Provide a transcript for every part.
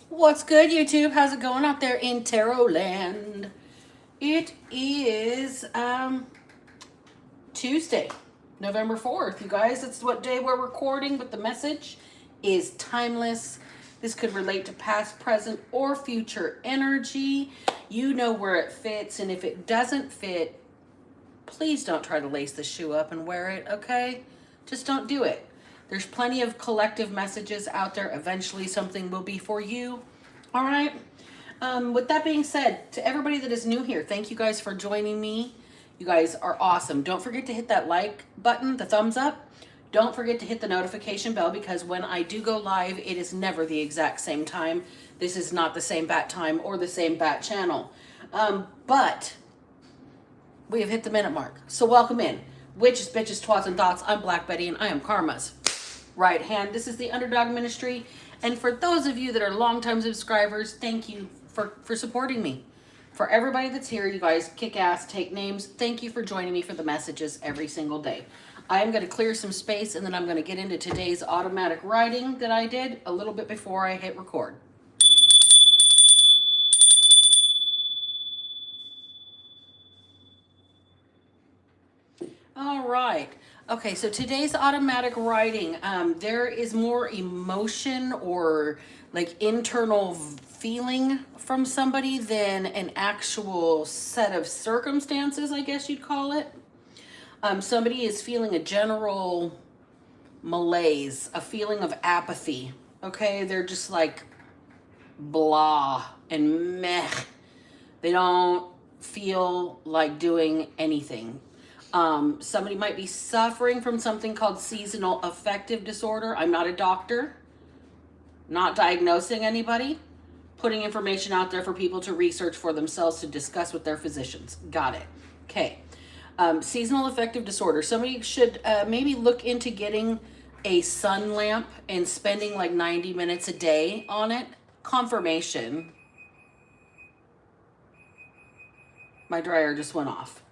What's good, YouTube? How's it going out there in Tarot Land? It is Tuesday, November 4th, you guys. That's what day we're recording, but the message is timeless. This could relate to past, present, or future energy. You know where it fits, and if it doesn't fit, please don't try to lace the shoe up and wear it, okay? Just don't do it. There's plenty of collective messages out there. Eventually, something will be for you. All right. With that being said, to everybody that is new here, thank you guys for joining me. You guys are awesome. Don't forget to hit that like button, the thumbs up. Don't forget to hit the notification bell because when I do go live, it is never the exact same time. This is not the same bat time or the same bat channel. But we have hit the minute mark. So welcome in. Witches, bitches, twats, and thoughts. I'm Black Betty, and I am Karma's right hand. This is the Underdog Ministry. And for those of you that are longtime subscribers, thank you for supporting me. For everybody that's here, you guys kick ass, take names. Thank you for joining me for the messages every single day. I am going to clear some space, and then I'm going to get into today's automatic writing that I did a little bit before I hit record. All right. Okay, so today's automatic writing, there is more emotion or like internal feeling from somebody than an actual set of circumstances, I guess you'd call it. Somebody is feeling a general malaise, a feeling of apathy. Okay, they're just like blah and meh. They don't feel like doing anything. Somebody might be suffering from something called seasonal affective disorder. I'm not a doctor, not diagnosing anybody, putting information out there for people to research for themselves to discuss with their physicians. Got it. Okay. Seasonal affective disorder. Somebody should maybe look into getting a sun lamp and spending like 90 minutes a day on it. Confirmation. My dryer just went off.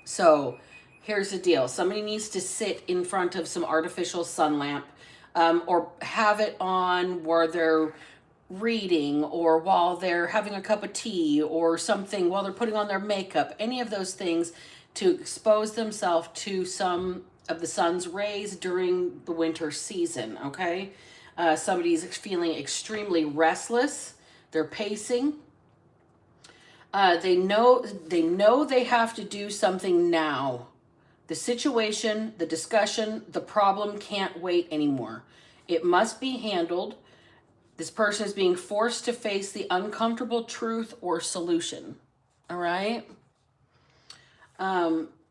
So here's the deal. Somebody needs to sit in front of some artificial sun lamp or have it on where they're reading or while they're having a cup of tea or something while they're putting on their makeup, any of those things to expose themselves to some of the sun's rays during the winter season, okay? Somebody's feeling extremely restless. They're pacing. They know they have to do something now. The situation, the discussion, the problem can't wait anymore. It must be handled. This person is being forced to face the uncomfortable truth or solution. All right.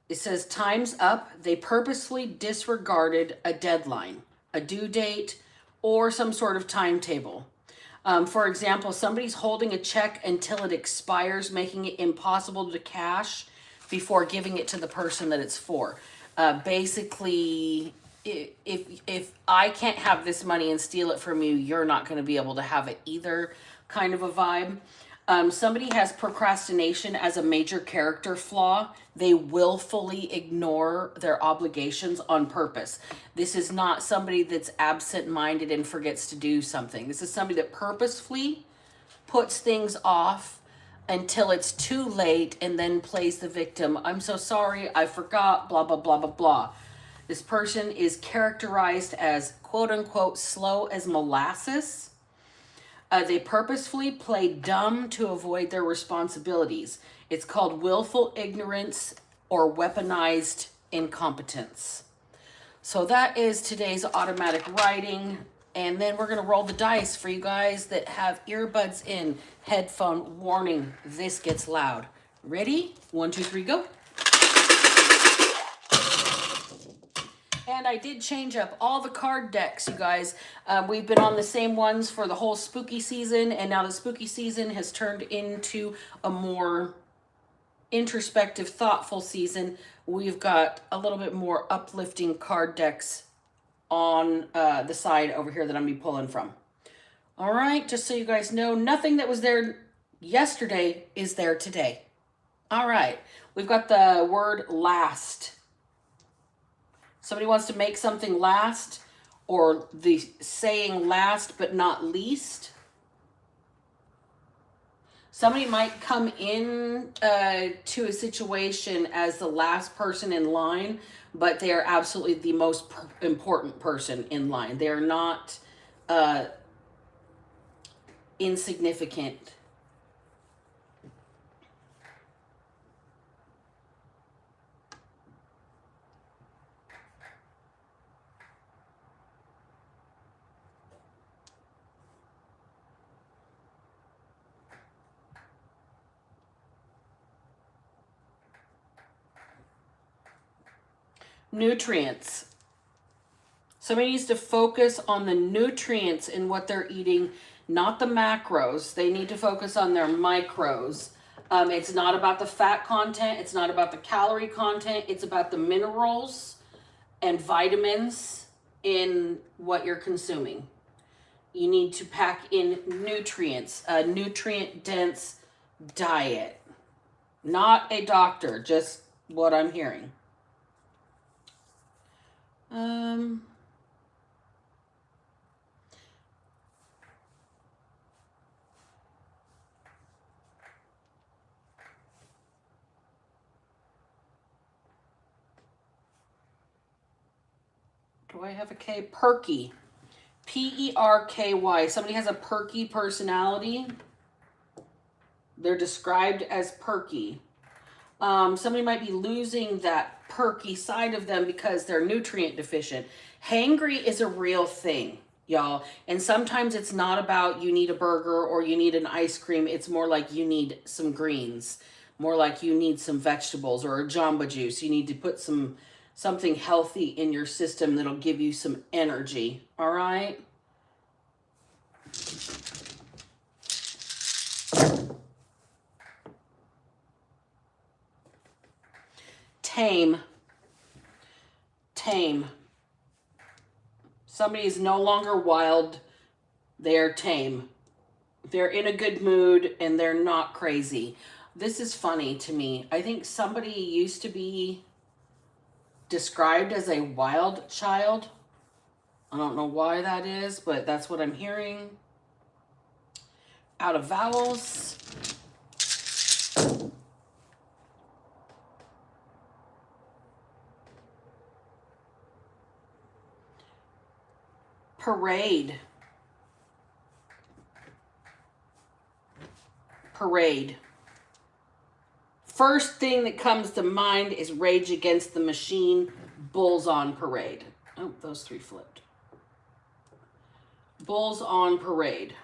It says time's up. They purposefully disregarded a deadline, a due date, or some sort of timetable. For example, somebody's holding a check until it expires, making it impossible to cash before giving it to the person that it's for. Basically, if I can't have this money and steal it from you, you're not going to be able to have it either, kind of a vibe. Somebody has procrastination as a major character flaw. They willfully ignore their obligations on purpose. This is not somebody that's absent-minded and forgets to do something. This is somebody that purposefully puts things off until it's too late and then plays the victim. I'm so sorry, I forgot, blah, blah, blah, blah, blah. This person is characterized as quote-unquote slow as molasses. They purposefully play dumb to avoid their responsibilities. It's called willful ignorance or weaponized incompetence. So that is today's automatic writing. And then we're going to roll the dice for you guys that have earbuds in. Headphone warning, this gets loud. Ready? 1, 2, 3, go. And I did change up all the card decks, you guys. We've been on the same ones for the whole spooky season, and now the spooky season has turned into a more introspective, thoughtful season. We've got a little bit more uplifting card decks on the side over here that I'm going to be pulling from. All right, just so you guys know, nothing that was there yesterday is there today. All right, we've got the word last. Somebody wants to make something last, or the saying last but not least. Somebody might come in to a situation as the last person in line, but they are absolutely the most important person in line. They are not insignificant. Nutrients. Somebody needs to focus on the nutrients in what they're eating, not the macros. They need to focus on their micros. It's not about the fat content. It's not about the calorie content. It's about the minerals and vitamins in what you're consuming. You need to pack in nutrients, a nutrient-dense diet. Not a doctor, just what I'm hearing. Do I have a K? Perky. P-E-R-K-Y. Somebody has a perky personality. They're described as perky. Somebody might be losing that perky side of them because they're nutrient deficient. Hangry is a real thing, y'all. And sometimes it's not about you need a burger or you need an ice cream. It's more like you need some greens. More like you need some vegetables or a Jamba Juice. You need to put something healthy in your system that'll give you some energy. All right? Tame. Tame. Somebody is no longer wild. They're tame. They're in a good mood and they're not crazy. This is funny to me. I think somebody used to be described as a wild child. I don't know why that is, but that's what I'm hearing. Out of vowels. Parade. Parade. First thing that comes to mind is Rage Against the Machine, Bulls on Parade. Oh, those three flipped. Bulls on Parade.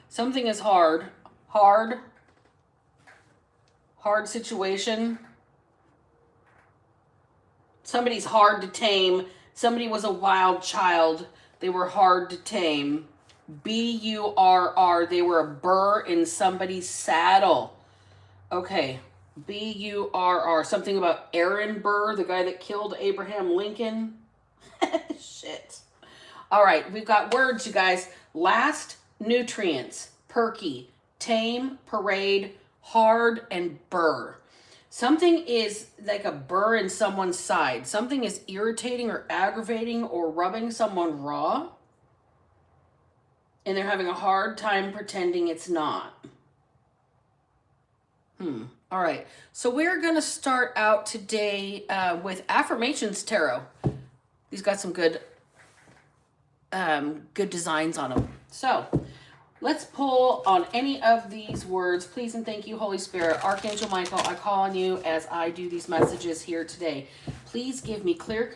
Something is hard. Hard situation. Somebody's hard to tame. Somebody was a wild child. They were hard to tame. B-U-R-R. They were a burr in somebody's saddle. Okay. B-U-R-R. Something about Aaron Burr, the guy that killed Abraham Lincoln. Shit. All right. We've got words, you guys. Last, nutrients. Perky. Tame. Parade. Hard. And burr. Something is like a burr in someone's side. Something is irritating or aggravating or rubbing someone raw. And they're having a hard time pretending it's not. All right. So we're going to start out today with Affirmations Tarot. These got some good designs on them. So let's pull on any of these words. Please and thank you, Holy Spirit. Archangel Michael, I call on you as I do these messages here today. Please give me clear,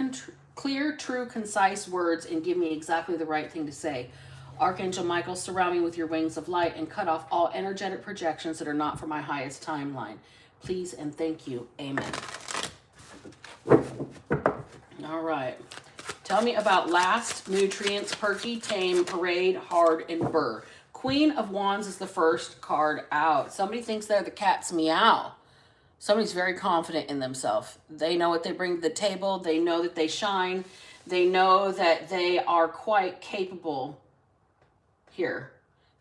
true, concise words and give me exactly the right thing to say. Archangel Michael, surround me with your wings of light and cut off all energetic projections that are not for my highest timeline. Please and thank you. Amen. All right. Tell me about last, nutrients, perky, tame, parade, hard, and burr. Queen of Wands is the first card out. Somebody thinks they're the cat's meow. Somebody's very confident in themselves. They know what they bring to the table. They know that they shine. They know that they are quite capable here.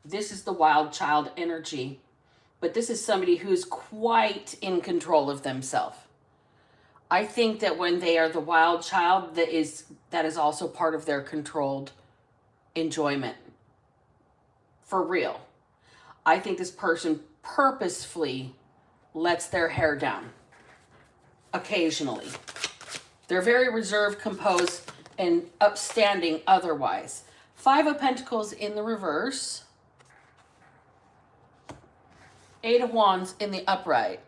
This is the wild child energy. But this is somebody who's quite in control of themselves. I think that when they are the wild child, that is also part of their controlled enjoyment. For real. I think this person purposefully lets their hair down occasionally. They're very reserved, composed, and upstanding otherwise. Five of Pentacles in the reverse. Eight of Wands in the upright.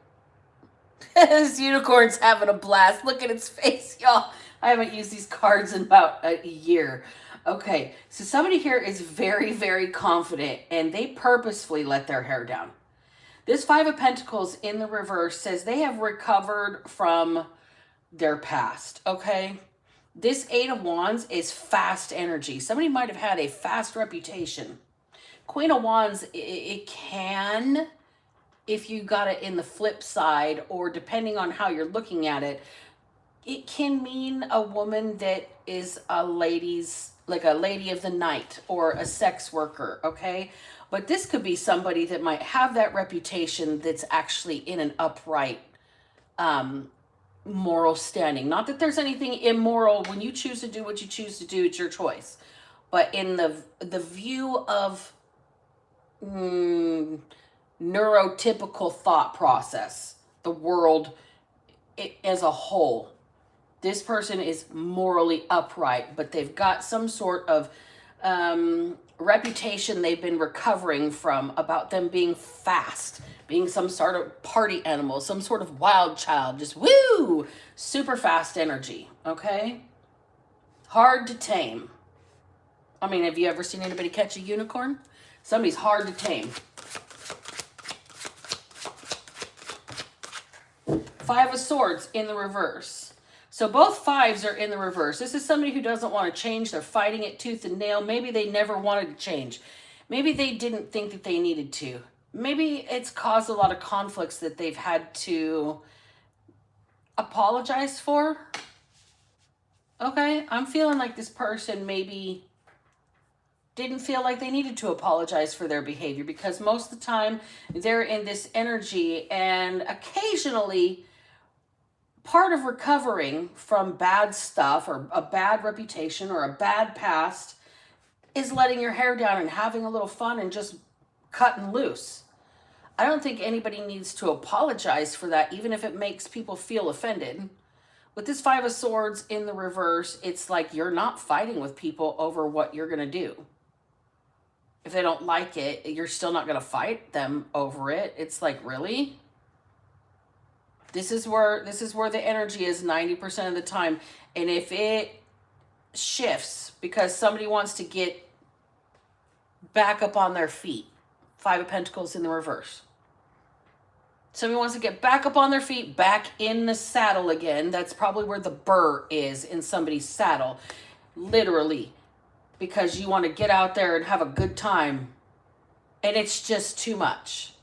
This unicorn's having a blast. Look at its face, y'all. I haven't used these cards in about a year. Okay, so somebody here is very, very confident, and they purposefully let their hair down. This Five of Pentacles in the reverse says they have recovered from their past, okay? This Eight of Wands is fast energy. Somebody might have had a fast reputation. Queen of Wands, it can, if you got it in the flip side, or depending on how you're looking at it, it can mean a woman that is like a lady of the night or a sex worker, okay? But this could be somebody that might have that reputation that's actually in an upright moral standing. Not that there's anything immoral. When you choose to do what you choose to do, it's your choice. But in the view of neurotypical thought process, the world as a whole, this person is morally upright, but they've got some sort of reputation they've been recovering from about them being fast, being some sort of party animal, some sort of wild child, just woo, super fast energy, okay? Hard to tame. I mean, have you ever seen anybody catch a unicorn? Somebody's hard to tame. Five of Swords in the reverse. So both fives are in the reverse. This is somebody who doesn't want to change. They're fighting it tooth and nail. Maybe they never wanted to change. Maybe they didn't think that they needed to. Maybe it's caused a lot of conflicts that they've had to apologize for. Okay, I'm feeling like this person maybe didn't feel like they needed to apologize for their behavior, because most of the time they're in this energy, and occasionally part of recovering from bad stuff or a bad reputation or a bad past is letting your hair down and having a little fun and just cutting loose. I don't think anybody needs to apologize for that, even if it makes people feel offended. With this Five of Swords in the reverse, it's like you're not fighting with people over what you're going to do. If they don't like it, you're still not going to fight them over it. It's like, really? This is where the energy is 90% of the time. And if it shifts because somebody wants to get back up on their feet, Five of Pentacles in the reverse. Somebody wants to get back up on their feet, back in the saddle again. That's probably where the burr is in somebody's saddle. Literally. Because you want to get out there and have a good time. And it's just too much.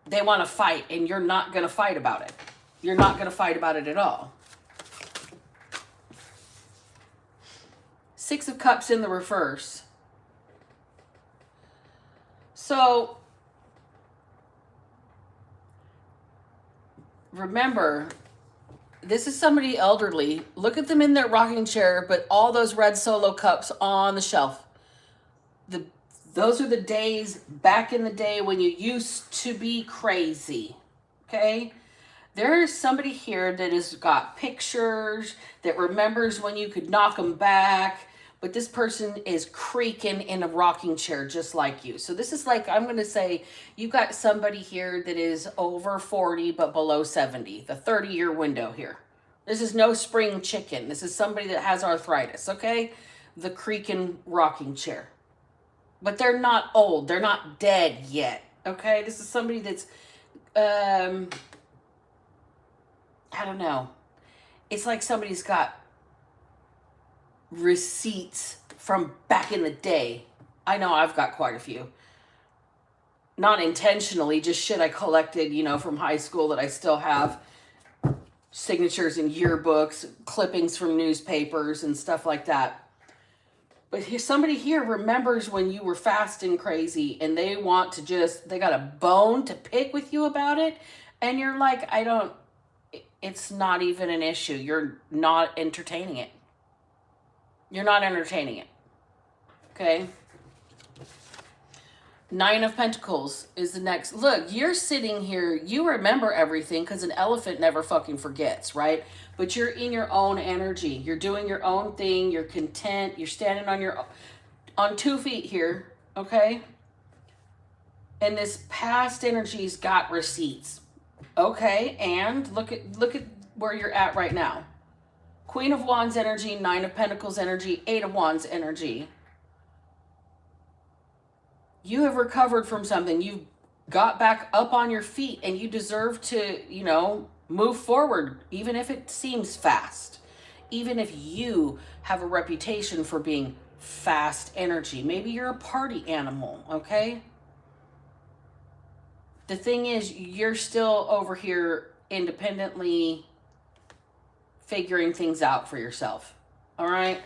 They want to fight, and you're not going to fight about it. You're not going to fight about it at all. Six of Cups in the reverse. So, remember, this is somebody elderly. Look at them in their rocking chair, but all those red solo cups on the shelf. Those are the days back in the day when you used to be crazy, okay? There's somebody here that has got pictures, that remembers when you could knock them back, but this person is creaking in a rocking chair just like you. So this is like, I'm going to say, you've got somebody here that is over 40 but below 70, the 30-year window here. This is no spring chicken. This is somebody that has arthritis, okay? The creaking rocking chair. But they're not old. They're not dead yet. Okay? This is somebody that's, I don't know. It's like somebody's got receipts from back in the day. I know I've got quite a few. Not intentionally, just shit I collected, from high school that I still have. Signatures in yearbooks, clippings from newspapers and stuff like that. But somebody here remembers when you were fast and crazy, and they want to they got a bone to pick with you about it. And you're like, it's not even an issue. You're not entertaining it. You're not entertaining it. Okay? Nine of Pentacles is the next. Look, you're sitting here. You remember everything because an elephant never fucking forgets, right? But you're in your own energy. You're doing your own thing. You're content. You're standing on 2 feet here, okay? And this past energy's got receipts. Okay, and look at where you're at right now. Queen of Wands energy, Nine of Pentacles energy, Eight of Wands energy. You have recovered from something. You got back up on your feet and you deserve to, move forward, even if it seems fast. Even if you have a reputation for being fast energy. Maybe you're a party animal, okay? The thing is, you're still over here independently figuring things out for yourself, all right?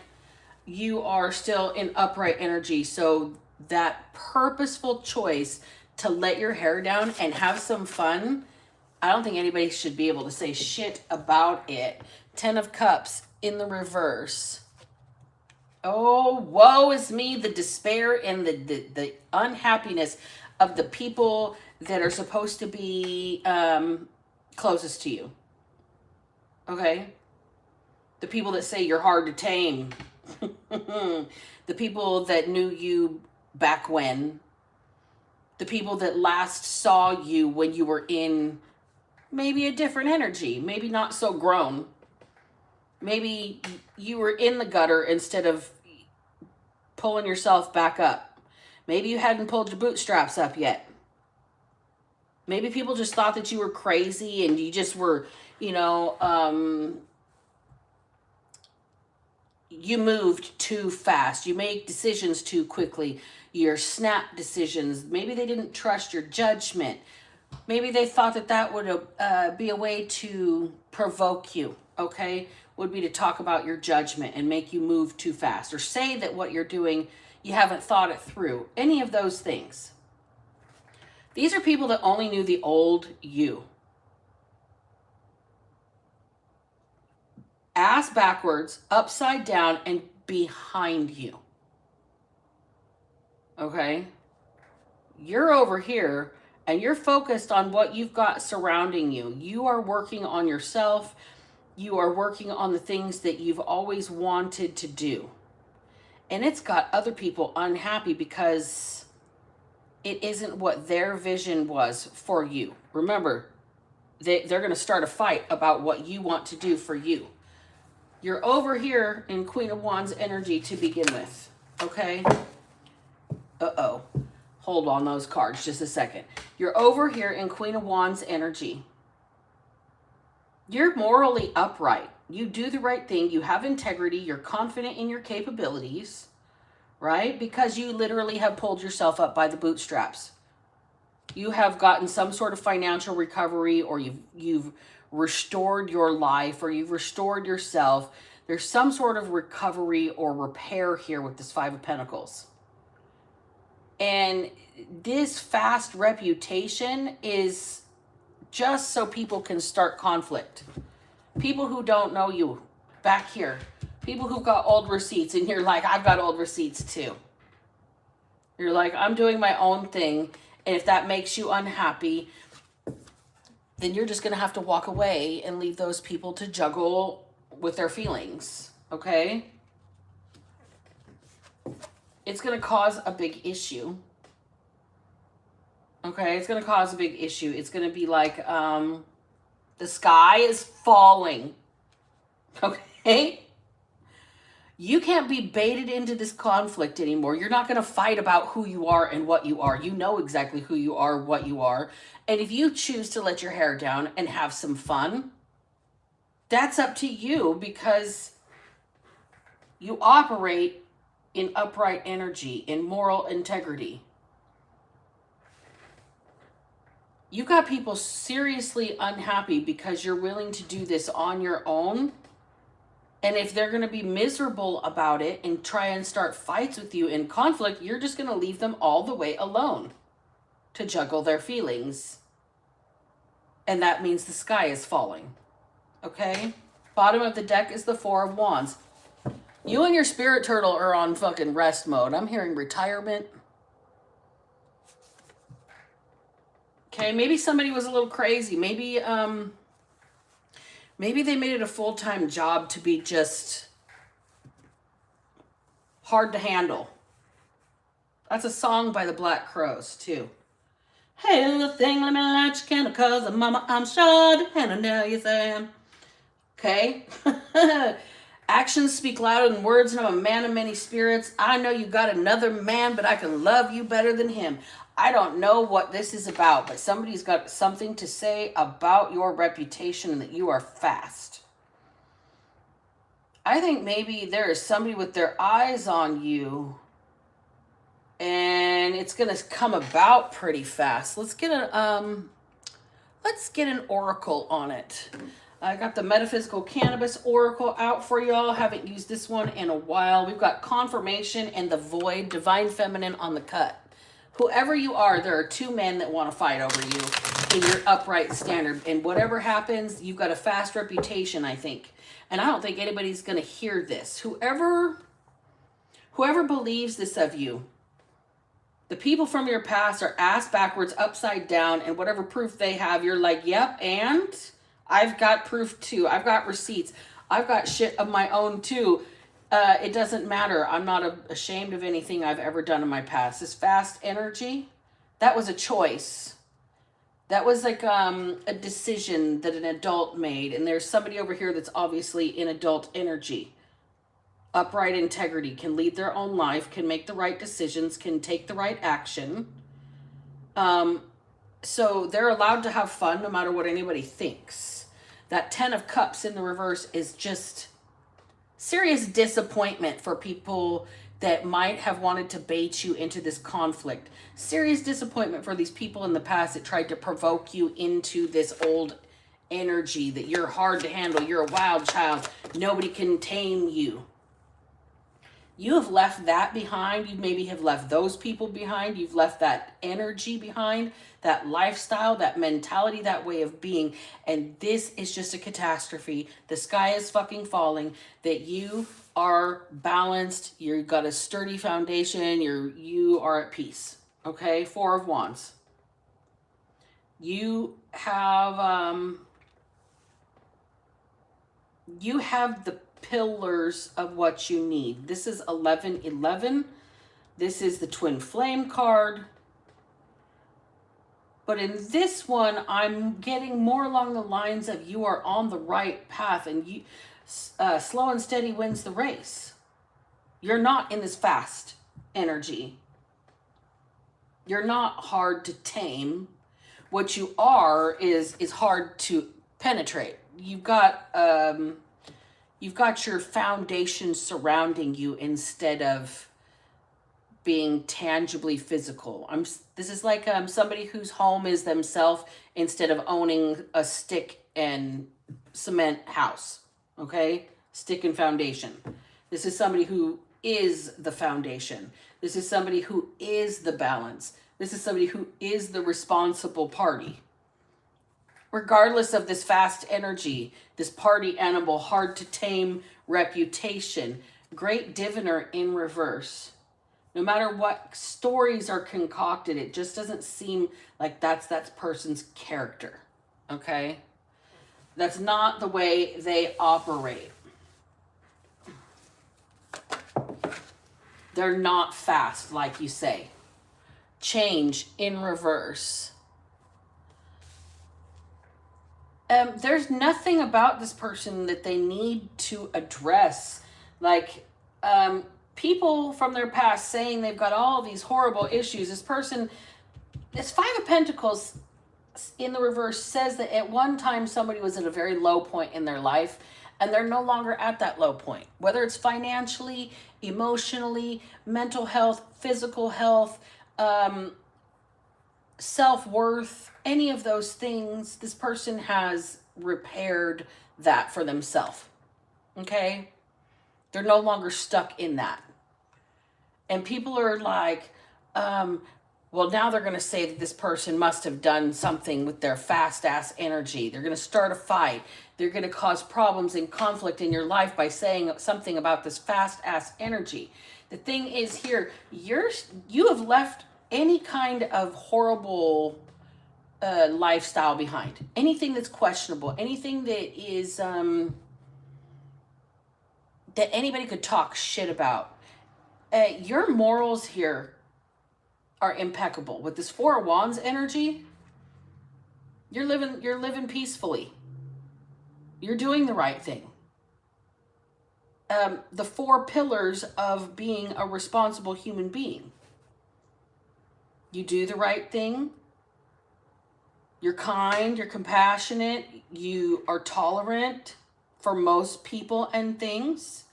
You are still in upright energy, so that purposeful choice to let your hair down and have some fun, I don't think anybody should be able to say shit about it. 10 of Cups in the reverse. Oh, woe is me, the despair and the unhappiness of the people that are supposed to be closest to you. Okay? The people that say you're hard to tame. The people that knew you back when. The people that last saw you when you were in maybe a different energy. Maybe not so grown. Maybe you were in the gutter instead of pulling yourself back up. Maybe you hadn't pulled your bootstraps up yet. Maybe people just thought that you were crazy and you just were, you moved too fast. You make decisions too quickly. Your snap decisions. Maybe they didn't trust your judgment. Maybe they thought that would be a way to provoke you, okay? Would be to talk about your judgment and make you move too fast. Or say that what you're doing, you haven't thought it through. Any of those things. These are people that only knew the old you. Ass backwards, upside down, and behind you. Okay? You're over here, and you're focused on what you've got surrounding you. You are working on yourself. You are working on the things that you've always wanted to do. And it's got other people unhappy because it isn't what their vision was for you. Remember, they're going to start a fight about what you want to do for you. You're over here in Queen of Wands energy to begin with, okay? Uh-oh. Hold on those cards just a second. You're over here in Queen of Wands energy. You're morally upright. You do the right thing. You have integrity. You're confident in your capabilities, right? Because you literally have pulled yourself up by the bootstraps. You have gotten some sort of financial recovery, or you've restored your life, or you've restored yourself. There's some sort of recovery or repair here with this Five of Pentacles. And this fast reputation is just so people can start conflict. People who don't know you back here. People who've got old receipts, and you're like, I've got old receipts too. You're like, I'm doing my own thing. And if that makes you unhappy, then you're just going to have to walk away and leave those people to juggle with their feelings. Okay? It's going to cause a big issue. Okay? It's going to cause a big issue. It's going to be like, the sky is falling. Okay? You can't be baited into this conflict anymore. You're not going to fight about who you are and what you are. You know exactly who you are, what you are. And if you choose to let your hair down and have some fun, that's up to you, because you operate in upright energy, in moral integrity. You've got people seriously unhappy because you're willing to do this on your own. And if they're going to be miserable about it and try and start fights with you in conflict, you're just going to leave them all the way alone to juggle their feelings. And that means the sky is falling. Okay? Bottom of the deck is the Four of Wands. You and your spirit turtle are on fucking rest mode. I'm hearing retirement. Okay, maybe somebody was a little crazy. Maybe they made it a full-time job to be just hard to handle. That's a song by the Black Crowes, too. Hey, little thing, let me light your candle, cause mama, I'm short, and I know you Sam. Okay? Actions speak louder than words, and I'm a man of many spirits. I know you got another man, but I can love you better than him. I don't know what this is about, but somebody's got something to say about your reputation and that you are fast. I think maybe there is somebody with their eyes on you, and it's going to come about pretty fast. Let's get an oracle on it. I got the Metaphysical Cannabis Oracle out for y'all. Haven't used this one in a while. We've got Confirmation and the Void, Divine Feminine on the cut. Whoever you are, there are two men that want to fight over you in your upright standard. And whatever happens, you've got a fast reputation, I think. And I don't think anybody's going to hear this. Whoever believes this of you, the people from your past are ass backwards, upside down, and whatever proof they have, you're like, yep, and I've got proof too. I've got receipts. I've got shit of my own too. It doesn't matter. I'm not ashamed of anything I've ever done in my past. This fast energy, that was a choice. That was like a decision that an adult made. And there's somebody over here that's obviously in adult energy. Upright integrity, can lead their own life, can make the right decisions, can take the right action. So they're allowed to have fun no matter what anybody thinks. That 10 of Cups in the reverse is just serious disappointment for people that might have wanted to bait you into this conflict. Serious disappointment for these people in the past that tried to provoke you into this old energy that you're hard to handle. You're a wild child. Nobody can tame you. You have left that behind. You maybe have left those people behind. You've left that energy behind, that lifestyle, that mentality, that way of being. And this is just a catastrophe. The sky is fucking falling. That you are balanced. You've got a sturdy foundation. You are at peace. Okay? Four of Wands. You have the pillars of what you need. This is 1111. This is the Twin Flame card. But in this one, I'm getting more along the lines of you are on the right path, and you slow and steady wins the race. You're not in this fast energy. You're not hard to tame. What you are is hard to penetrate. You've got your foundation surrounding you instead of being tangibly physical. This is like somebody whose home is themselves instead of owning a stick and cement house. Okay? Stick and foundation. This is somebody who is the foundation. This is somebody who is the balance. This is somebody who is the responsible party. Regardless of this fast energy, this party animal, hard to tame reputation, great diviner in reverse. No matter what stories are concocted, it just doesn't seem like that's that person's character. Okay? That's not the way they operate. They're not fast, like you say. Change in reverse. There's nothing about this person that they need to address. Like, people from their past saying they've got all these horrible issues. This person, this Five of Pentacles in the reverse says that at one time somebody was at a very low point in their life, and they're no longer at that low point. Whether it's financially, emotionally, mental health, physical health, self-worth, any of those things, this person has repaired that for themselves. Okay? They're no longer stuck in that. And people are like, well, now they're going to say that this person must have done something with their fast-ass energy. They're going to start a fight. They're going to cause problems and conflict in your life by saying something about this fast ass energy. The thing is here, you have left any kind of horrible lifestyle behind. Anything that's questionable, anything that is that anybody could talk shit about. Your morals here are impeccable. With this Four of Wands energy, you're living peacefully. You're doing the right thing. The four pillars of being a responsible human being. You do the right thing. You're kind, you're compassionate, you are tolerant for most people and things.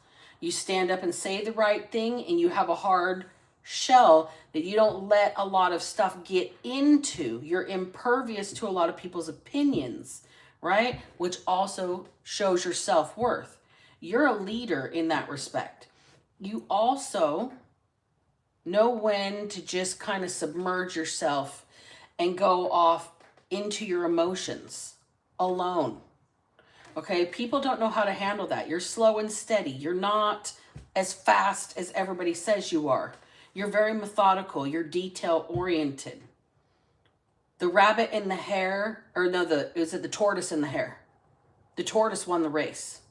You stand up and say the right thing, and you have a hard shell that you don't let a lot of stuff get into. You're impervious to a lot of people's opinions, right? Which also shows your self-worth. You're a leader in that respect. You also know when to just kind of submerge yourself and go off into your emotions alone. Okay, people don't know how to handle that. You're slow and steady. You're not as fast as everybody says you are. You're very methodical. You're detail oriented. The rabbit in the hare, or no, is it the tortoise in the hare? The tortoise won the race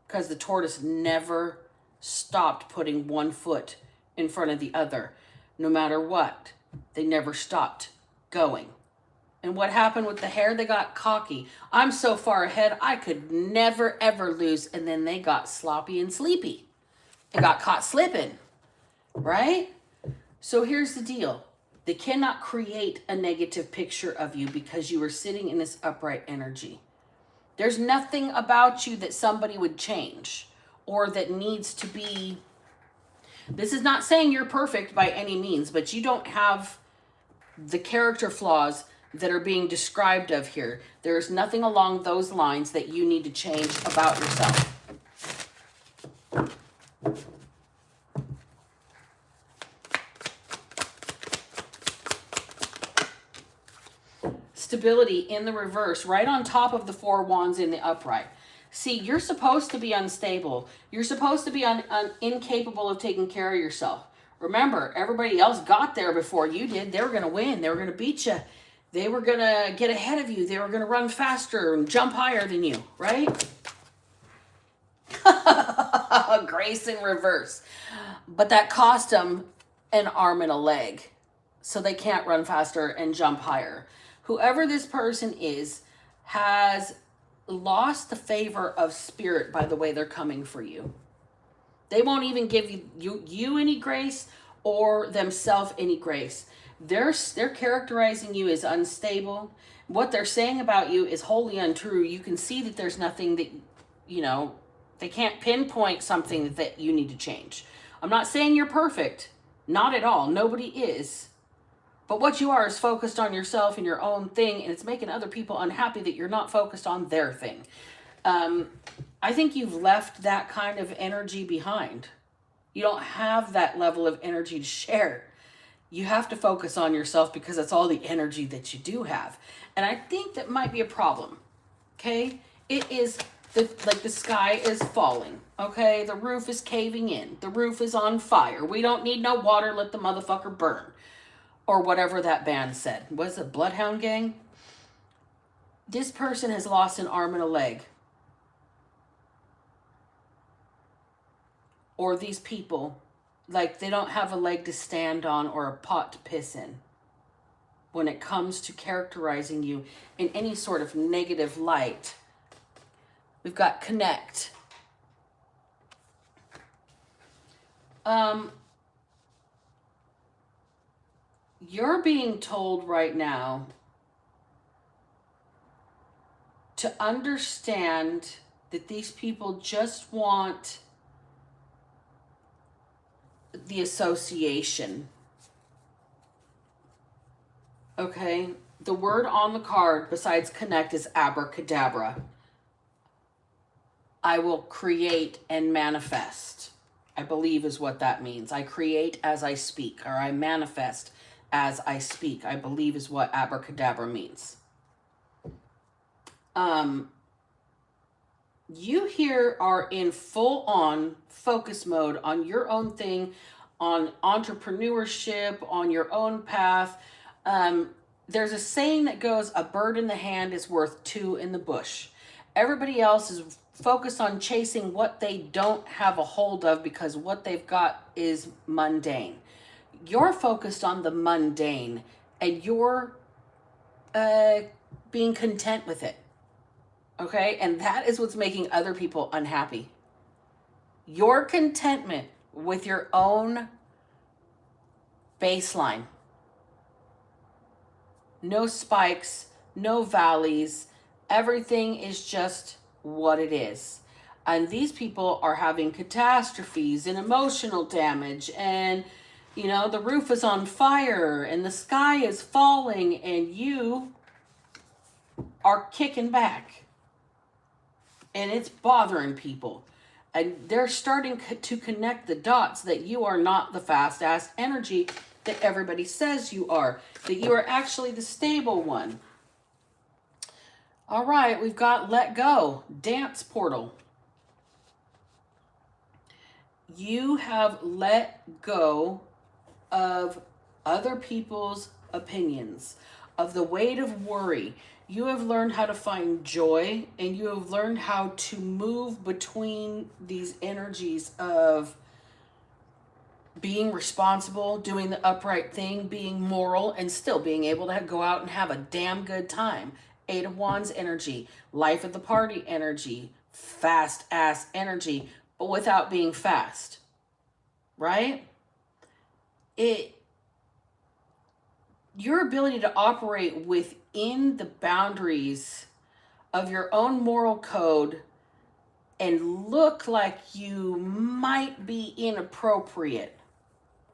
because the tortoise never stopped putting one foot in front of the other. No matter what, they never stopped going. And what happened with the hare? They got cocky. I'm so far ahead, I could never, ever lose. And then they got sloppy and sleepy and got caught slipping, right? So here's the deal. They cannot create a negative picture of you because you are sitting in this upright energy. There's nothing about you that somebody would change or that needs to be. This is not saying you're perfect by any means, but you don't have the character flaws that are being described of here. There is nothing along those lines that you need to change about yourself. Stability in the reverse, right on top of the Four of Wands in the upright. See, you're supposed to be unstable. You're supposed to be incapable of taking care of yourself. Remember, everybody else got there before you did. They were going to win. They were going to beat you. They were going to get ahead of you. They were going to run faster and jump higher than you, right? Grace in reverse. But that cost them an arm and a leg. So they can't run faster and jump higher. Whoever this person is has lost the favor of spirit by the way they're coming for you. They won't even give you any grace or themselves any grace. They're characterizing you as unstable. What they're saying about you is wholly untrue. You can see that there's nothing that, they can't pinpoint something that you need to change. I'm not saying you're perfect. Not at all. Nobody is. But what you are is focused on yourself and your own thing, and it's making other people unhappy that you're not focused on their thing. I think you've left that kind of energy behind. You don't have that level of energy to share. You have to focus on yourself because that's all the energy that you do have. And I think that might be a problem. Okay? It is the sky is falling. Okay? The roof is caving in. The roof is on fire. We don't need no water. Let the motherfucker burn. Or whatever that band said. Was it Bloodhound Gang? This person has lost an arm and a leg. Or these people, like they don't have a leg to stand on or a pot to piss in. When it comes to characterizing you in any sort of negative light. We've got connect. You're being told right now to understand that these people just want the association. Okay? The word on the card besides connect is abracadabra. I will create and manifest, I believe is what that means. I create as I speak, or I manifest as I speak, I believe is what abracadabra means. You here are in full on focus mode on your own thing, on entrepreneurship, on your own path. There's a saying that goes, a bird in the hand is worth two in the bush. Everybody else is focused on chasing what they don't have a hold of because what they've got is mundane. You're focused on the mundane and you're being content with it. Okay? And that is what's making other people unhappy. Your contentment with your own baseline. No spikes, no valleys. Everything is just what it is. And these people are having catastrophes and emotional damage, and the roof is on fire and the sky is falling, and you are kicking back. And it's bothering people. And they're starting to connect the dots that you are not the fast-ass energy that everybody says you are. That you are actually the stable one. All right, we've got let go. Dance portal. You have let go of other people's opinions, of the weight of worry. You have learned how to find joy, and you have learned how to move between these energies of being responsible, doing the upright thing, being moral, and still being able to go out and have a damn good time. Eight of Wands energy, life of the party energy, fast ass energy, but without being fast. Right? Your ability to operate within the boundaries of your own moral code and look like you might be inappropriate,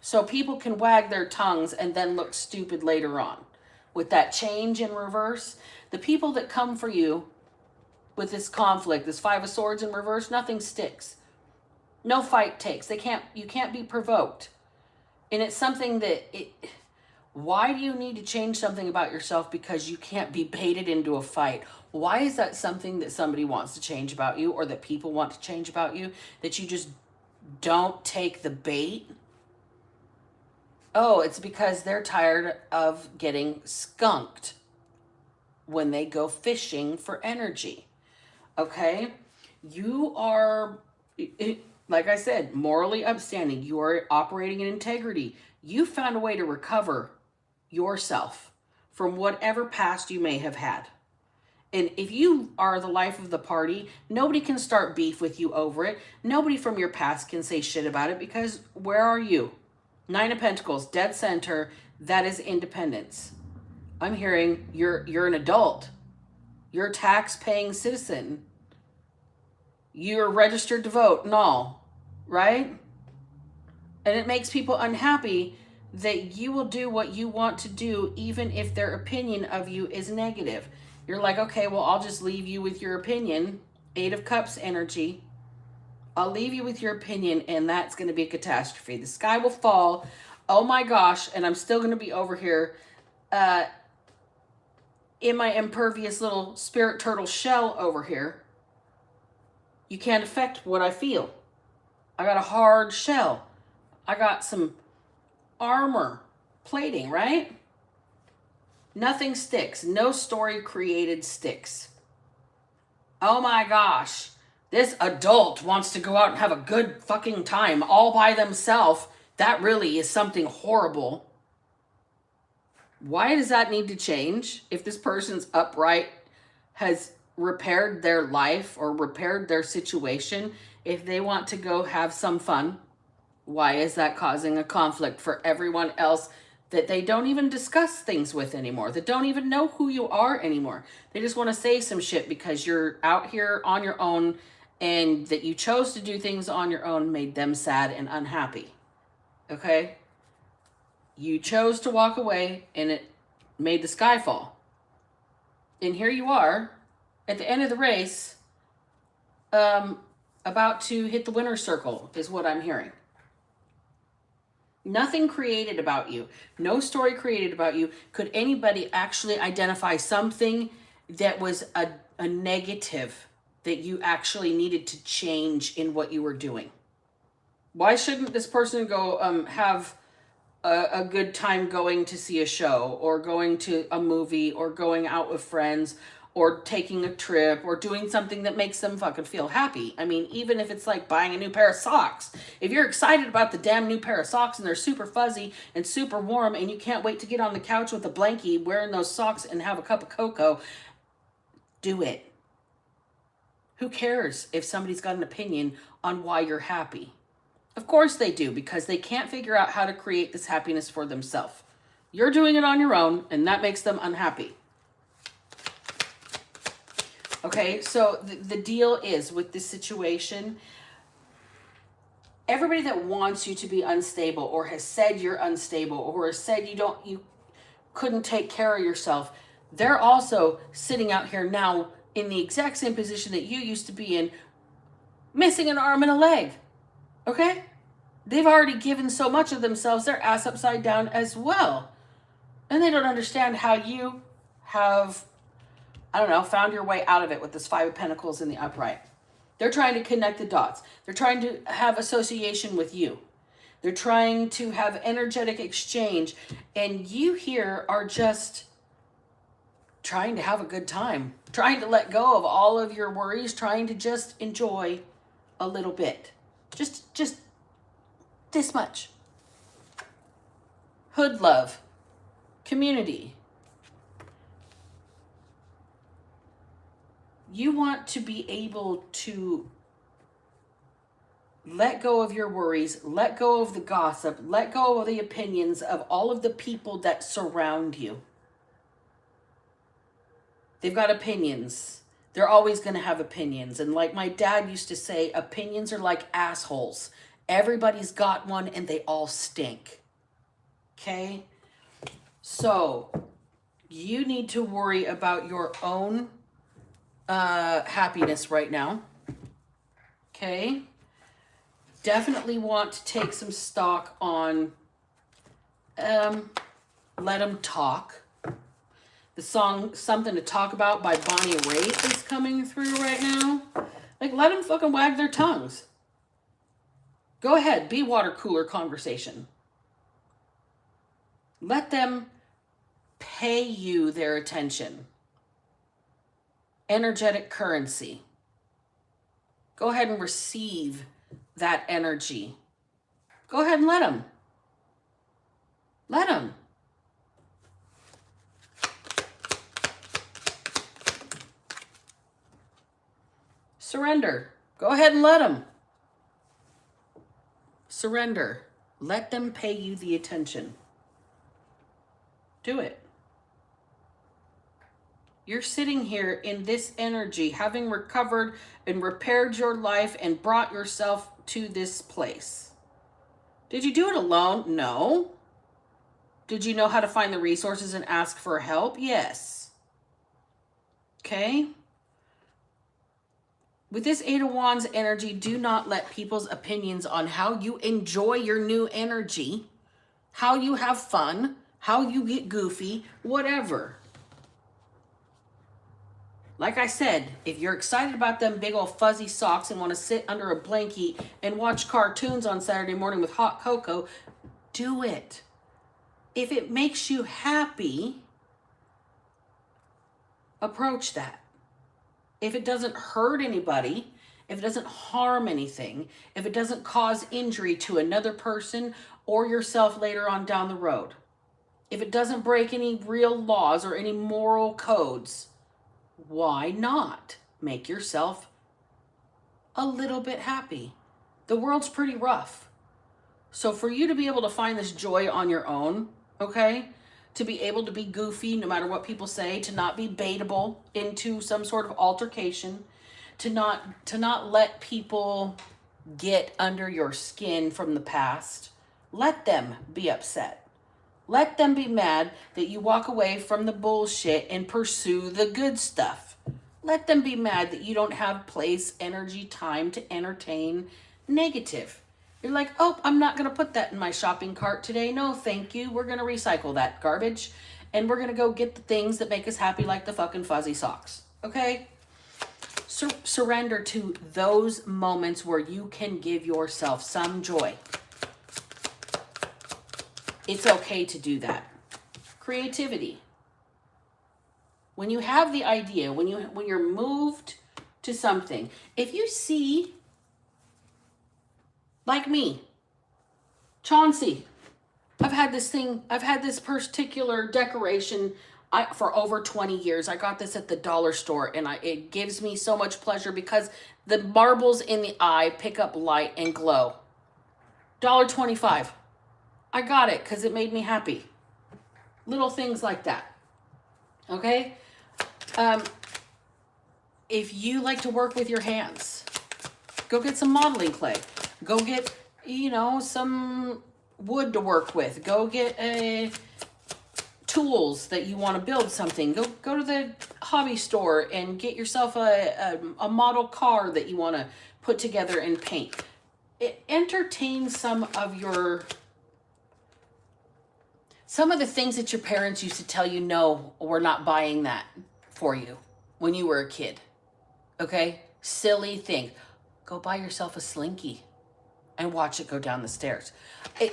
so people can wag their tongues and then look stupid later on. With that change in reverse, the people that come for you with this conflict, this Five of Swords in reverse, nothing sticks. No fight takes. You can't be provoked. And it's something why do you need to change something about yourself because you can't be baited into a fight? Why is that something that somebody wants to change about you, or that people want to change about you, that you just don't take the bait? Oh, it's because they're tired of getting skunked when they go fishing for energy. Okay? You are, like I said, morally upstanding. You are operating in integrity. You found a way to recover yourself from whatever past you may have had. And if you are the life of the party, nobody can start beef with you over it. Nobody from your past can say shit about it, because where are you? Nine of Pentacles, dead center, that is independence. I'm hearing you're an adult. You're a tax-paying citizen. You're registered to vote and all, right? And it makes people unhappy that you will do what you want to do even if their opinion of you is negative. You're like, okay, well, I'll just leave you with your opinion. Eight of Cups energy. I'll leave you with your opinion, and that's going to be a catastrophe. The sky will fall. Oh my gosh, and I'm still going to be over here in my impervious little spirit turtle shell over here. You can't affect what I feel. I got a hard shell. I got some armor plating, right? Nothing sticks. No story created sticks. Oh my gosh. This adult wants to go out and have a good fucking time all by themselves. That really is something horrible. Why does that need to change? If this person's upright, has repaired their life or repaired their situation, if they want to go have some fun, why is that causing a conflict for everyone else that they don't even discuss things with anymore, that don't even know who you are anymore? They just want to say some shit because you're out here on your own, and that you chose to do things on your own made them sad and unhappy. Okay? You chose to walk away, and it made the sky fall. And here you are at the end of the race, about to hit the winner's circle, is what I'm hearing. Nothing created about you. No story created about you. Could anybody actually identify something that was a negative that you actually needed to change in what you were doing? Why shouldn't this person go have a good time going to see a show or going to a movie or going out with friends or taking a trip or doing something that makes them fucking feel happy? I mean, even if it's like buying a new pair of socks. If you're excited about the damn new pair of socks and they're super fuzzy and super warm and you can't wait to get on the couch with a blankie wearing those socks and have a cup of cocoa, do it. Who cares if somebody's got an opinion on why you're happy? Of course they do, because they can't figure out how to create this happiness for themselves. You're doing it on your own, and that makes them unhappy. Okay, so the deal is with this situation, everybody that wants you to be unstable or has said you're unstable or has said you couldn't take care of yourself, they're also sitting out here now in the exact same position that you used to be in, missing an arm and a leg. Okay? They've already given so much of themselves, they're ass upside down as well. And they don't understand how you have, I don't know, found your way out of it with this Five of Pentacles in the upright. They're trying to connect the dots. They're trying to have association with you. They're trying to have energetic exchange. And you here are just trying to have a good time. Trying to let go of all of your worries. Trying to just enjoy a little bit. Just this much. Hood love. Community. You want to be able to let go of your worries, let go of the gossip, let go of the opinions of all of the people that surround you. They've got opinions. They're always going to have opinions. And like my dad used to say, opinions are like assholes. Everybody's got one and they all stink. Okay? So, you need to worry about your own happiness right now. Okay? Definitely want to take some stock on Let 'Em Talk. The song Something to Talk About by Bonnie Raitt is coming through right now. Like, let them fucking wag their tongues. Go ahead, be water cooler conversation. Let them pay you their attention. Energetic currency. Go ahead and receive that energy. Go ahead and let them. Let them. Surrender. Go ahead and let them. Surrender. Let them pay you the attention. Do it. You're sitting here in this energy, having recovered and repaired your life and brought yourself to this place. Did you do it alone? No. Did you know how to find the resources and ask for help? Yes. Okay? With this Eight of Wands energy, do not let people's opinions on how you enjoy your new energy, how you have fun, how you get goofy, whatever. Like I said, if you're excited about them big old fuzzy socks and want to sit under a blanket and watch cartoons on Saturday morning with hot cocoa, do it. If it makes you happy, approach that. If it doesn't hurt anybody, if it doesn't harm anything, if it doesn't cause injury to another person or yourself later on down the road, if it doesn't break any real laws or any moral codes, why not make yourself a little bit happy? The world's pretty rough. So for you to be able to find this joy on your own, okay? To be able to be goofy no matter what people say, to not be baitable into some sort of altercation, to not let people get under your skin from the past. Let them be upset. Let them be mad that you walk away from the bullshit and pursue the good stuff. Let them be mad that you don't have place, energy, time to entertain negative. You're like, oh, I'm not going to put that in my shopping cart today. No, thank you. We're going to recycle that garbage. And we're going to go get the things that make us happy, like the fucking fuzzy socks. Okay? surrender to those moments where you can give yourself some joy. It's okay to do that. Creativity. When you have the idea, when you're moved to something, if you see, like me, Chauncey, I've had this particular decoration for over 20 years. I got this at the dollar store, and it gives me so much pleasure because the marbles in the eye pick up light and glow. $1.25. I got it because it made me happy. Little things like that. Okay? If you like to work with your hands, go get some modeling clay. Go get, some wood to work with. Go get tools that you want to build something. Go to the hobby store and get yourself a model car that you want to put together and paint. Entertain some of the things that your parents used to tell you, no, we're not buying that for you when you were a kid. Okay? Silly thing. Go buy yourself a Slinky and watch it go down the stairs.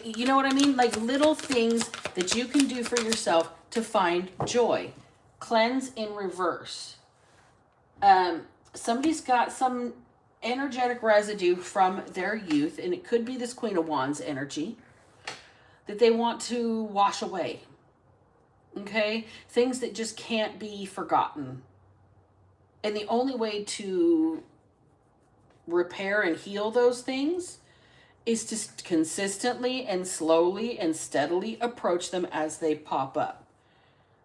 You know what I mean? Like little things that you can do for yourself to find joy. Cleanse in reverse. Somebody's got some energetic residue from their youth, and it could be this Queen of Wands energy that they want to wash away. Okay? Things that just can't be forgotten. And the only way to repair and heal those things is to consistently and slowly and steadily approach them as they pop up.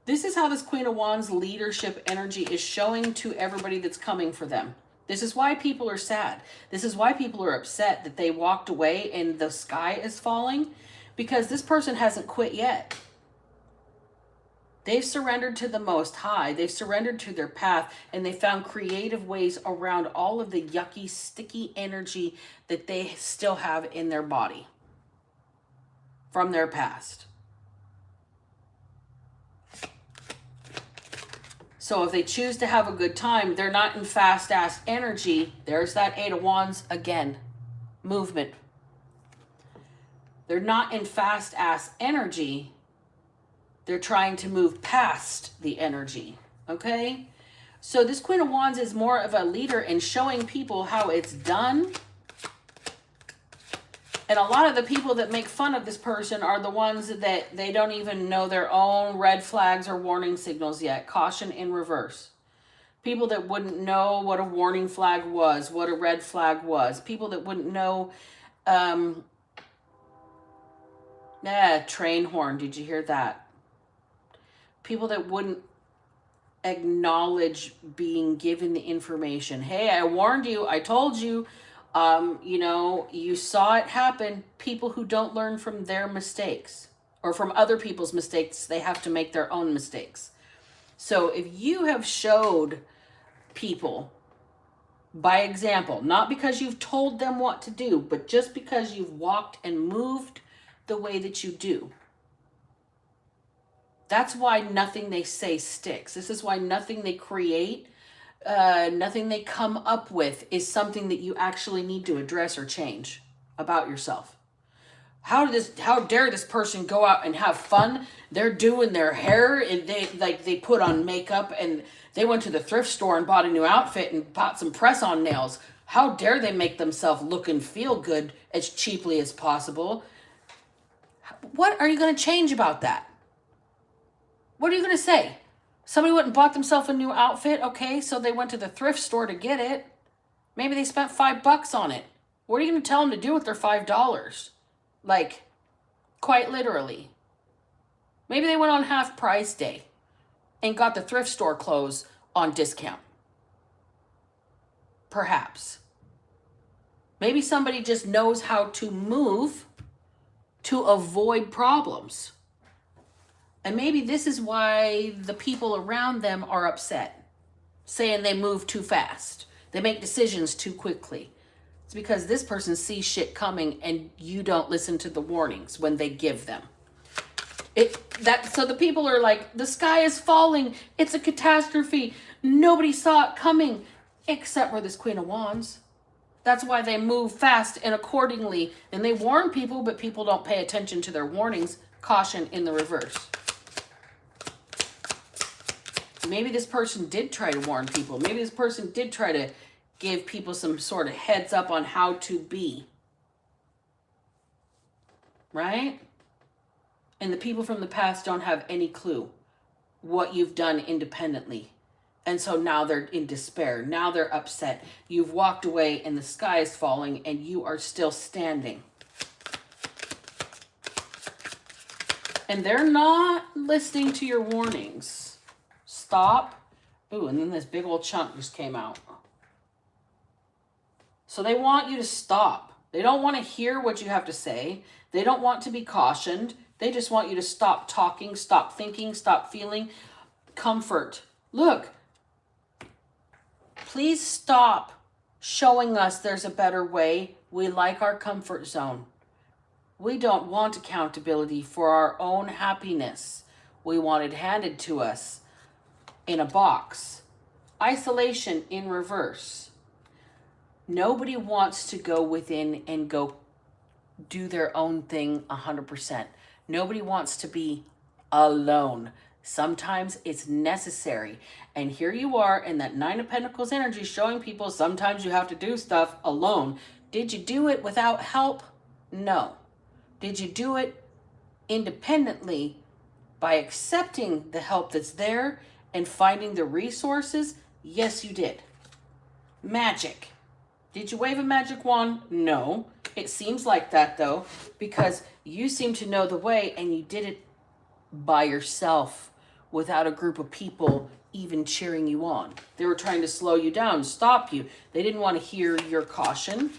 This is how this Queen of Wands leadership energy is showing to everybody that's coming for them. This is why people are sad. This is why people are upset that they walked away and the sky is falling, because this person hasn't quit yet. They've surrendered to the Most High. They've surrendered to their path, and they found creative ways around all of the yucky, sticky energy that they still have in their body from their past. So if they choose to have a good time, they're not in fast-ass energy. There's that Eight of Wands again. Movement. They're not in fast-ass energy. They're trying to move past the energy, okay? So this Queen of Wands is more of a leader in showing people how it's done. And a lot of the people that make fun of this person are the ones that they don't even know their own red flags or warning signals yet. Caution in reverse. People that wouldn't know what a warning flag was, what a red flag was. People that wouldn't know, train horn, did you hear that? People that wouldn't acknowledge being given the information. Hey, I warned you. I told you. You saw it happen. People who don't learn from their mistakes or from other people's mistakes, they have to make their own mistakes. So if you have showed people by example, not because you've told them what to do, but just because you've walked and moved the way that you do, that's why nothing they say sticks. This is why nothing they create, nothing they come up with is something that you actually need to address or change about yourself. How dare this person go out and have fun? They're doing their hair and they put on makeup and they went to the thrift store and bought a new outfit and bought some press-on nails. How dare they make themselves look and feel good as cheaply as possible? What are you going to change about that? What are you going to say? Somebody went and bought themselves a new outfit. Okay, so they went to the thrift store to get it. Maybe they spent $5 on it. What are you going to tell them to do with their $5? Like, quite literally. Maybe they went on half price day and got the thrift store clothes on discount. Perhaps. Maybe somebody just knows how to move to avoid problems. And maybe this is why the people around them are upset, saying they move too fast. They make decisions too quickly. It's because this person sees shit coming and you don't listen to the warnings when they give them. So the people are like, the sky is falling. It's a catastrophe. Nobody saw it coming. except for this Queen of Wands. That's why they move fast and accordingly. And they warn people, but people don't pay attention to their warnings. Caution in the reverse. Maybe this person did try to warn people. Maybe this person did try to give people some sort of heads up on how to be. Right? And the people from the past don't have any clue what you've done independently. And so now they're in despair. Now they're upset. You've walked away and the sky is falling and you are still standing. And they're not listening to your warnings. Stop. Ooh, and then this big old chunk just came out. So they want you to stop. They don't want to hear what you have to say. They don't want to be cautioned. They just want you to stop talking, stop thinking, stop feeling. Comfort. Look. Please stop showing us there's a better way. We like our comfort zone. We don't want accountability for our own happiness. We want it handed to us in a box. Isolation in reverse. Nobody wants to go within and go do their own thing 100%. Nobody wants to be alone. Sometimes it's necessary. And here you are in that Nine of Pentacles energy showing people sometimes you have to do stuff alone. Did you do it without help? No. Did you do it independently by accepting the help that's there and finding the resources? Yes, you did. Magic. Did you wave a magic wand? No. It seems like that though, because you seem to know the way and you did it by yourself without a group of people even cheering you on. They were trying to slow you down, stop you. They didn't want to hear your caution.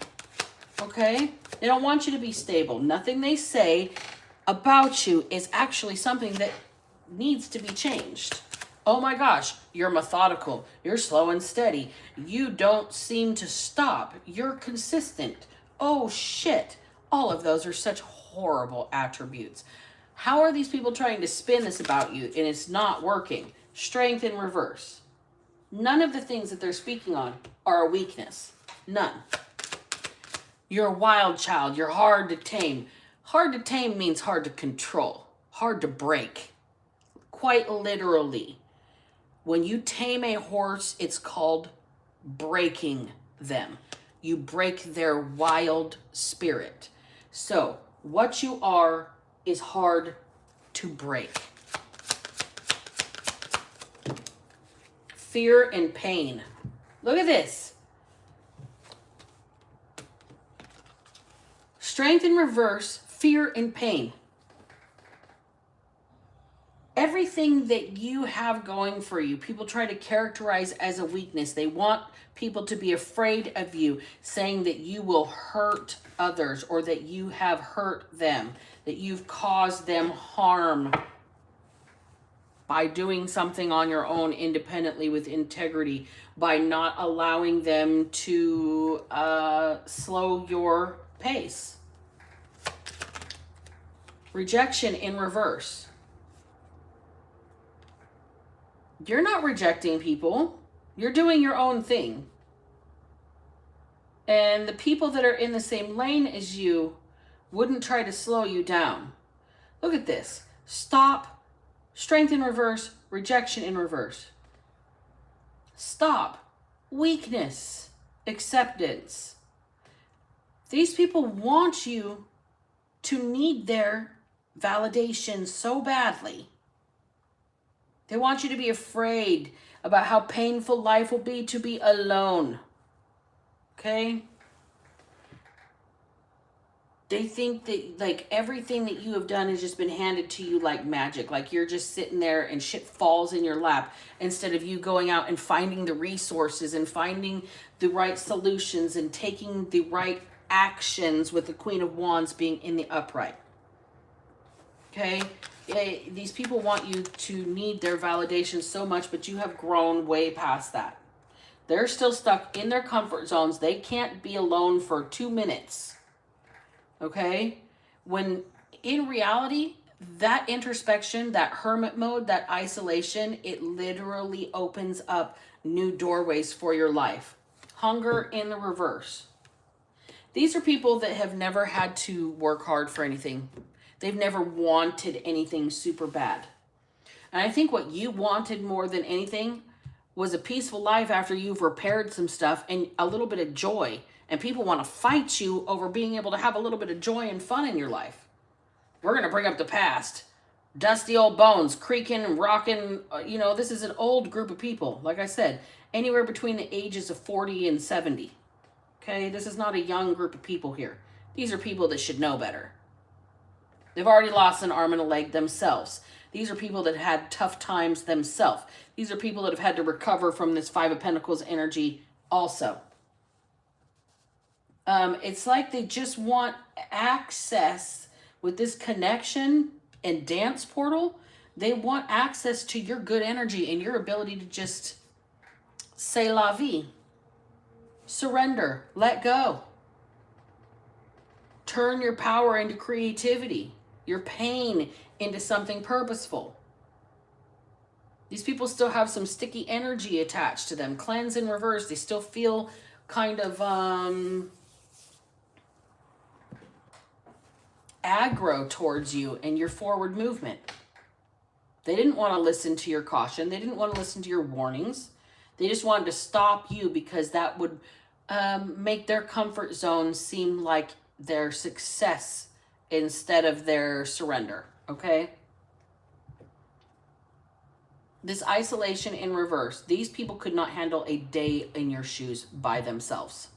Okay? They don't want you to be stable. Nothing they say about you is actually something that needs to be changed. Oh my gosh, you're methodical. You're slow and steady. You don't seem to stop. You're consistent. Oh shit. All of those are such horrible attributes. How are these people trying to spin this about you and it's not working? Strength in reverse. None of the things that they're speaking on are a weakness. None. You're a wild child. You're hard to tame. Hard to tame means hard to control. Hard to break. Quite literally. When you tame a horse, it's called breaking them. You break their wild spirit. So, what you are is hard to break. Fear and pain. Look at this. Strength in reverse, fear and pain. Everything that you have going for you, people try to characterize as a weakness. They want people to be afraid of you, saying that you will hurt others or that you have hurt them, that you've caused them harm by doing something on your own independently with integrity, by not allowing them to slow your pace. Rejection in reverse. You're not rejecting people. You're doing your own thing. And the people that are in the same lane as you wouldn't try to slow you down. Look at this. Stop. Strength in reverse. Rejection in reverse. Stop. Weakness. Acceptance. These people want you to need their validation so badly. They want you to be afraid about how painful life will be to be alone. Okay? They think that like everything that you have done has just been handed to you like magic. Like you're just sitting there and shit falls in your lap instead of you going out and finding the resources and finding the right solutions and taking the right actions, with the Queen of Wands being in the upright. Okay? These people want you to need their validation so much, but you have grown way past that. They're still stuck in their comfort zones. They can't be alone for 2 minutes. Okay? When in reality, that introspection, that hermit mode, that isolation, it literally opens up new doorways for your life. Hunger in the reverse. These are people that have never had to work hard for anything. They've never wanted anything super bad. And I think what you wanted more than anything was a peaceful life after you've repaired some stuff and a little bit of joy. And people want to fight you over being able to have a little bit of joy and fun in your life. We're going to bring up the past. Dusty old bones, creaking and rocking. This is an old group of people. Like I said, anywhere between the ages of 40 and 70. Okay, this is not a young group of people here. These are people that should know better. They've already lost an arm and a leg themselves. These are people that had tough times themselves. These are people that have had to recover from this Five of Pentacles energy also. It's like they just want access with this connection and dance portal. They want access to your good energy and your ability to just say la vie. Surrender. Let go. Turn your power into creativity. Your pain into something purposeful. These people still have some sticky energy attached to them. Cleanse in reverse. They still feel kind of aggro towards you and your forward movement. They didn't want to listen to your caution. They didn't want to listen to your warnings. They just wanted to stop you because that would make their comfort zone seem like their success instead of their surrender, okay? This isolation in reverse. These people could not handle a day in your shoes by themselves.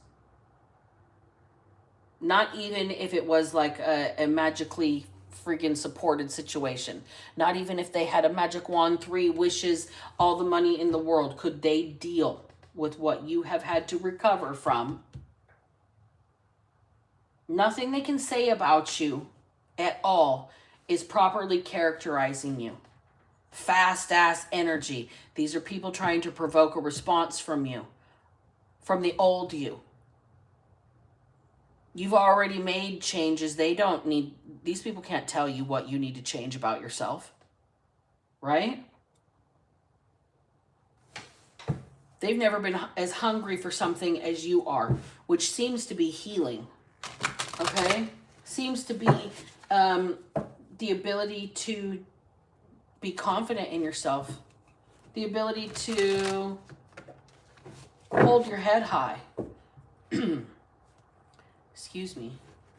Not even if it was like a magically friggin' supported situation. Not even if they had a magic wand, 3 wishes, all the money in the world. Could they deal with what you have had to recover from? Nothing they can say about you at all is properly characterizing you. Fast ass energy. These are people trying to provoke a response from you, from the old you. You've already made changes. These people can't tell you what you need to change about yourself, right? They've never been as hungry for something as you are, which seems to be healing, okay? Seems to be the ability to be confident in yourself, the ability to hold your head high. Excuse me.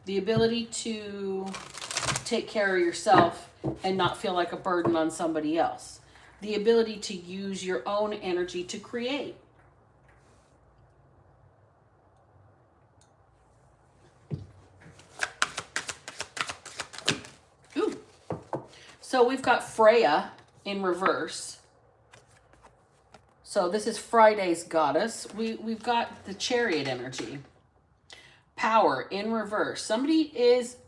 The ability to take care of yourself and not feel like a burden on somebody else. The ability to use your own energy to create. Ooh. So we've got Freya in reverse. So this is Friday's goddess. We've got the Chariot energy. Power in reverse. Somebody is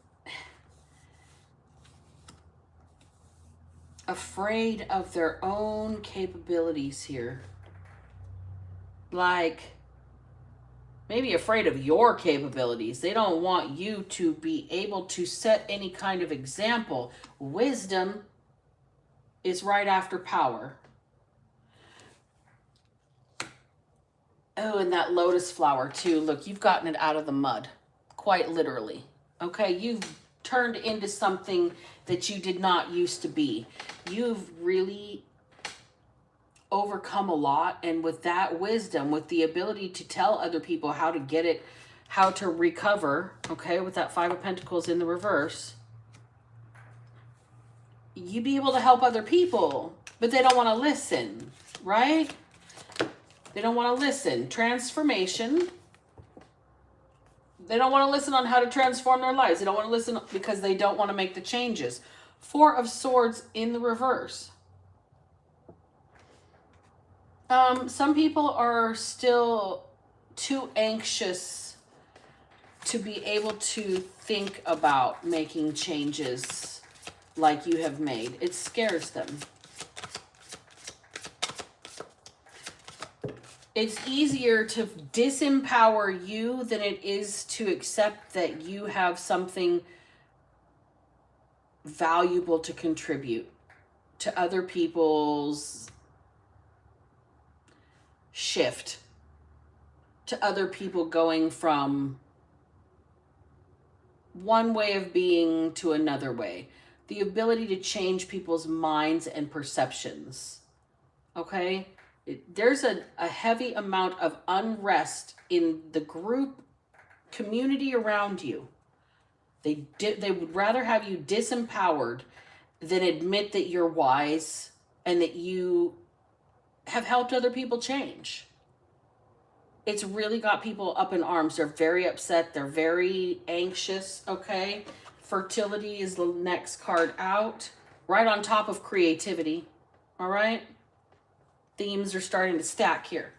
afraid of their own capabilities here. Like, maybe afraid of your capabilities. They don't want you to be able to set any kind of example. Wisdom is right after power. Oh, and that lotus flower too. Look, you've gotten it out of the mud, quite literally. Okay, you've turned into something that you did not used to be. You've really overcome a lot. And with that wisdom, with the ability to tell other people how to get it, how to recover, okay, with that 5 of Pentacles in the reverse, you be able to help other people, but they don't want to listen, right? They don't want to listen. Transformation. They don't want to listen on how to transform their lives. They don't want to listen because they don't want to make the changes. 4 of Swords in the reverse. Some people are still too anxious to be able to think about making changes like you have made. It scares them. It's easier to disempower you than it is to accept that you have something valuable to contribute to other people's shift to other people going from one way of being to another way. The ability to change people's minds and perceptions. Okay? There's a heavy amount of unrest in the group community around you. They would rather have you disempowered than admit that you're wise and that you have helped other people change. It's really got people up in arms. They're very upset. They're very anxious, okay? Fertility is the next card out, right on top of creativity, all right? Themes are starting to stack here.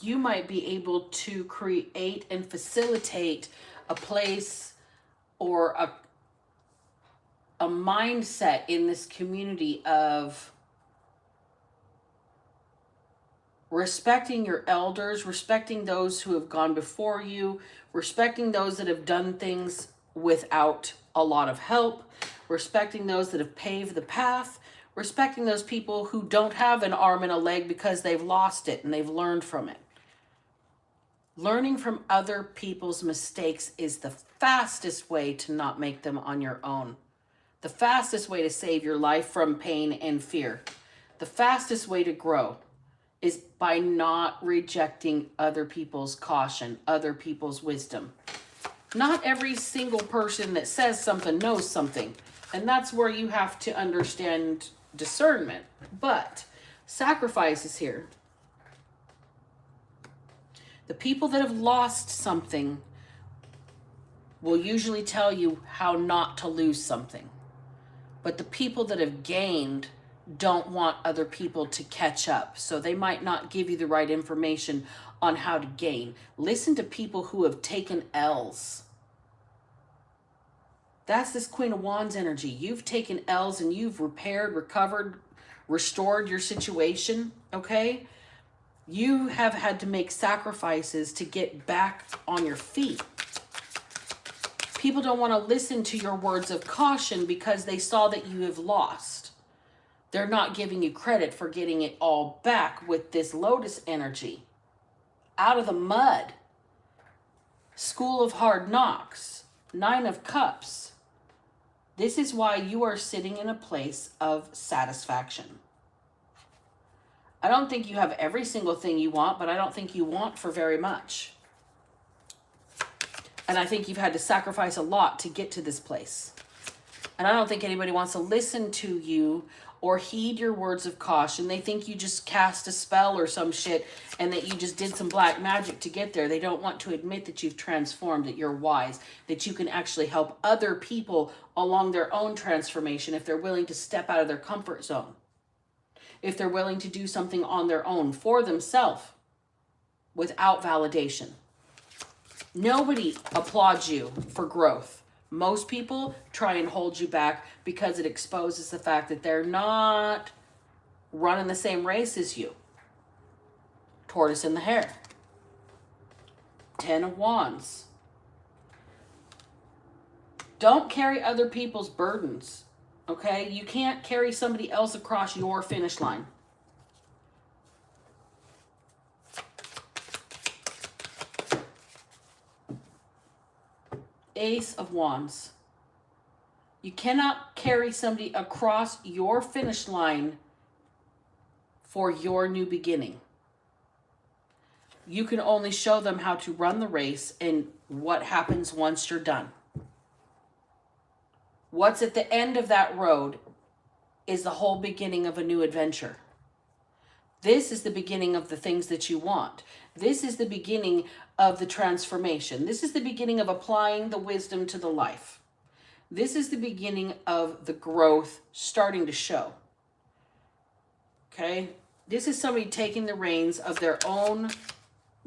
You might be able to create and facilitate a place or a mindset in this community of respecting your elders, respecting those who have gone before you, respecting those that have done things without a lot of help, respecting those that have paved the path, respecting those people who don't have an arm and a leg because they've lost it and they've learned from it. Learning from other people's mistakes is the fastest way to not make them on your own. The fastest way to save your life from pain and fear. The fastest way to grow is by not rejecting other people's caution, other people's wisdom. Not every single person that says something knows something. And that's where you have to understand discernment. But sacrifice is here. The people that have lost something will usually tell you how not to lose something. But the people that have gained don't want other people to catch up. So they might not give you the right information on how to gain. Listen to people who have taken L's. That's this Queen of Wands energy. You've taken L's and you've repaired, recovered, restored your situation, okay? You have had to make sacrifices to get back on your feet. People don't want to listen to your words of caution because they saw that you have lost. They're not giving you credit for getting it all back with this Lotus energy. Out of the mud. School of Hard Knocks. 9 of Cups. This is why you are sitting in a place of satisfaction. I don't think you have every single thing you want, but I don't think you want for very much. And I think you've had to sacrifice a lot to get to this place. And I don't think anybody wants to listen to you or heed your words of caution. They think you just cast a spell or some shit and that you just did some black magic to get there. They don't want to admit that you've transformed, that you're wise, that you can actually help other people along their own transformation if they're willing to step out of their comfort zone. If they're willing to do something on their own for themselves without validation. Nobody applauds you for growth. Most people try and hold you back because it exposes the fact that they're not running the same race as you. Tortoise in the hare. 10 of Wands. Don't carry other people's burdens. Okay? You can't carry somebody else across your finish line. Ace of Wands. You cannot carry somebody across your finish line for your new beginning. You can only show them how to run the race and what happens once you're done. What's at the end of that road is the whole beginning of a new adventure. This is the beginning of the things that you want. This is the beginning of the transformation. This is the beginning of applying the wisdom to the life. This is the beginning of the growth starting to show. Okay? This is somebody taking the reins of their own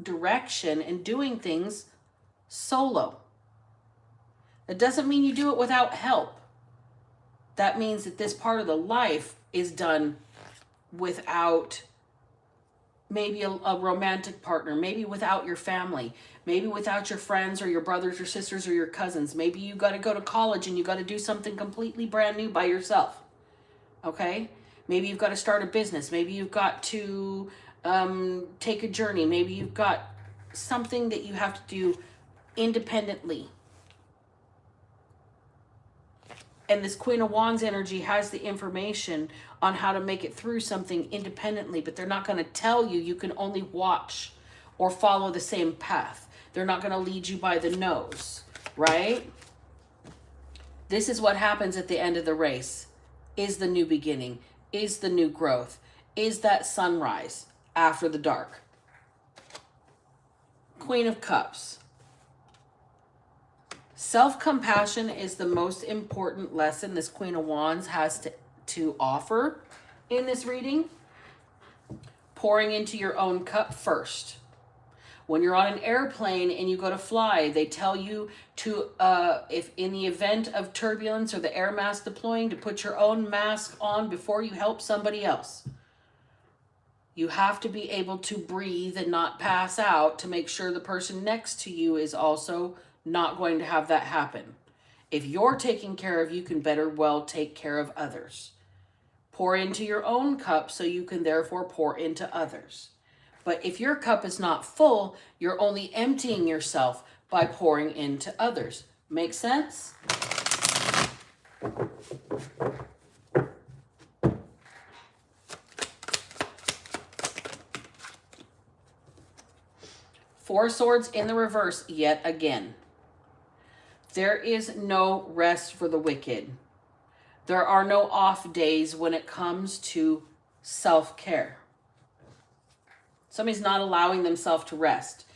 direction and doing things solo. It doesn't mean you do it without help. That means that this part of the life is done without maybe a romantic partner, maybe without your family, maybe without your friends or your brothers or sisters or your cousins. Maybe you got to go to college and you got to do something completely brand new by yourself. Okay? Maybe you've got to start a business. Maybe you've got to take a journey. Maybe you've got something that you have to do independently. And this Queen of Wands energy has the information on how to make it through something independently, but they're not going to tell you. You can only watch or follow the same path. They're not going to lead you by the nose, right? This is what happens at the end of the race. Is the new beginning, is the new growth, is that sunrise after the dark. Queen of Cups. Self-compassion is the most important lesson this Queen of Wands has to offer in this reading. Pouring into your own cup first. When you're on an airplane and you go to fly, they tell you to, if in the event of turbulence or the air mask deploying, to put your own mask on before you help somebody else. You have to be able to breathe and not pass out to make sure the person next to you is also not going to have that happen. If you're taking care of, you can better well take care of others. Pour into your own cup so you can therefore pour into others. But if your cup is not full, you're only emptying yourself by pouring into others. Make sense? Four Swords in the reverse yet again. There is no rest for the wicked. There are no off days when it comes to self-care. Somebody's not allowing themselves to rest.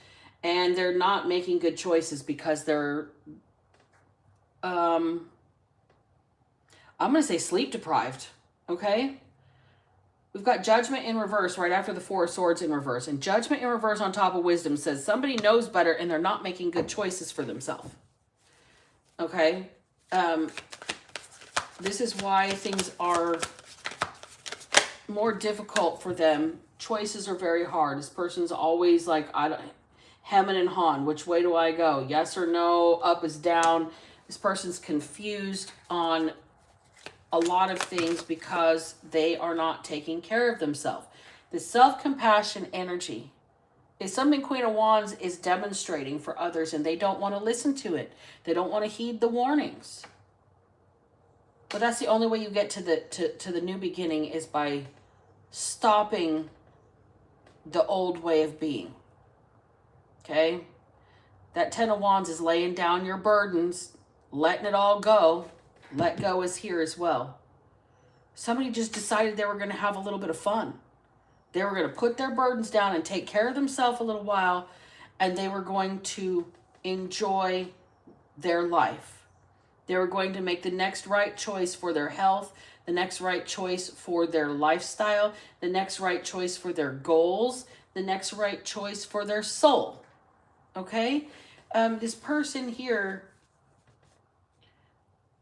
And they're not making good choices because they're, I'm going to say sleep deprived. Okay? We've got Judgment in reverse right after the Four Swords in reverse. And Judgment in reverse on top of Wisdom says somebody knows better and they're not making good choices for themselves. Okay? This is why things are more difficult for them. Choices are very hard. This person's always like, hemming and hawing. Which way do I go? Yes or no? Up is down. This person's confused on a lot of things because they are not taking care of themselves. The self-compassion energy is something Queen of Wands is demonstrating for others, and they don't want to listen to it. They don't want to heed the warnings. But that's the only way you get to the new beginning, is by stopping the old way of being. Okay? That Ten of Wands is laying down your burdens, letting it all go. Let go is here as well. Somebody just decided they were going to have a little bit of fun. They were going to put their burdens down and take care of themselves a little while, and they were going to enjoy their life. They were going to make the next right choice for their health, the next right choice for their lifestyle, the next right choice for their goals, the next right choice for their soul. Okay? This person here,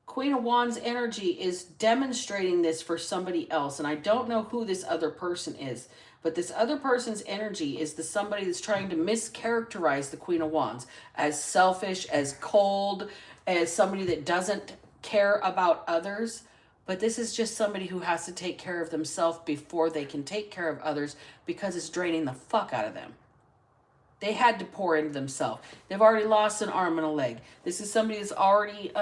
Queen of Wands energy, is demonstrating this for somebody else. And I don't know who this other person is. But this other person's energy is the somebody that's trying to mischaracterize the Queen of Wands as selfish, as cold, as somebody that doesn't care about others. But this is just somebody who has to take care of themselves before they can take care of others, because it's draining the fuck out of them. They had to pour into themselves. They've already lost an arm and a leg. This is somebody that's already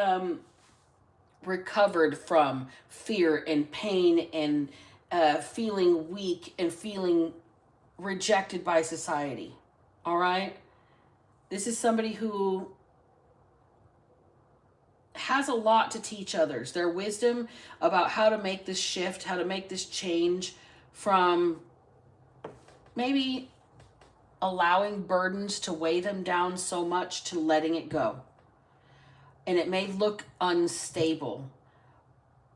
recovered from fear and pain and feeling weak and feeling rejected by society. All right? This is somebody who has a lot to teach others. Their wisdom about how to make this shift, how to make this change from maybe allowing burdens to weigh them down so much to letting it go. And it may look unstable,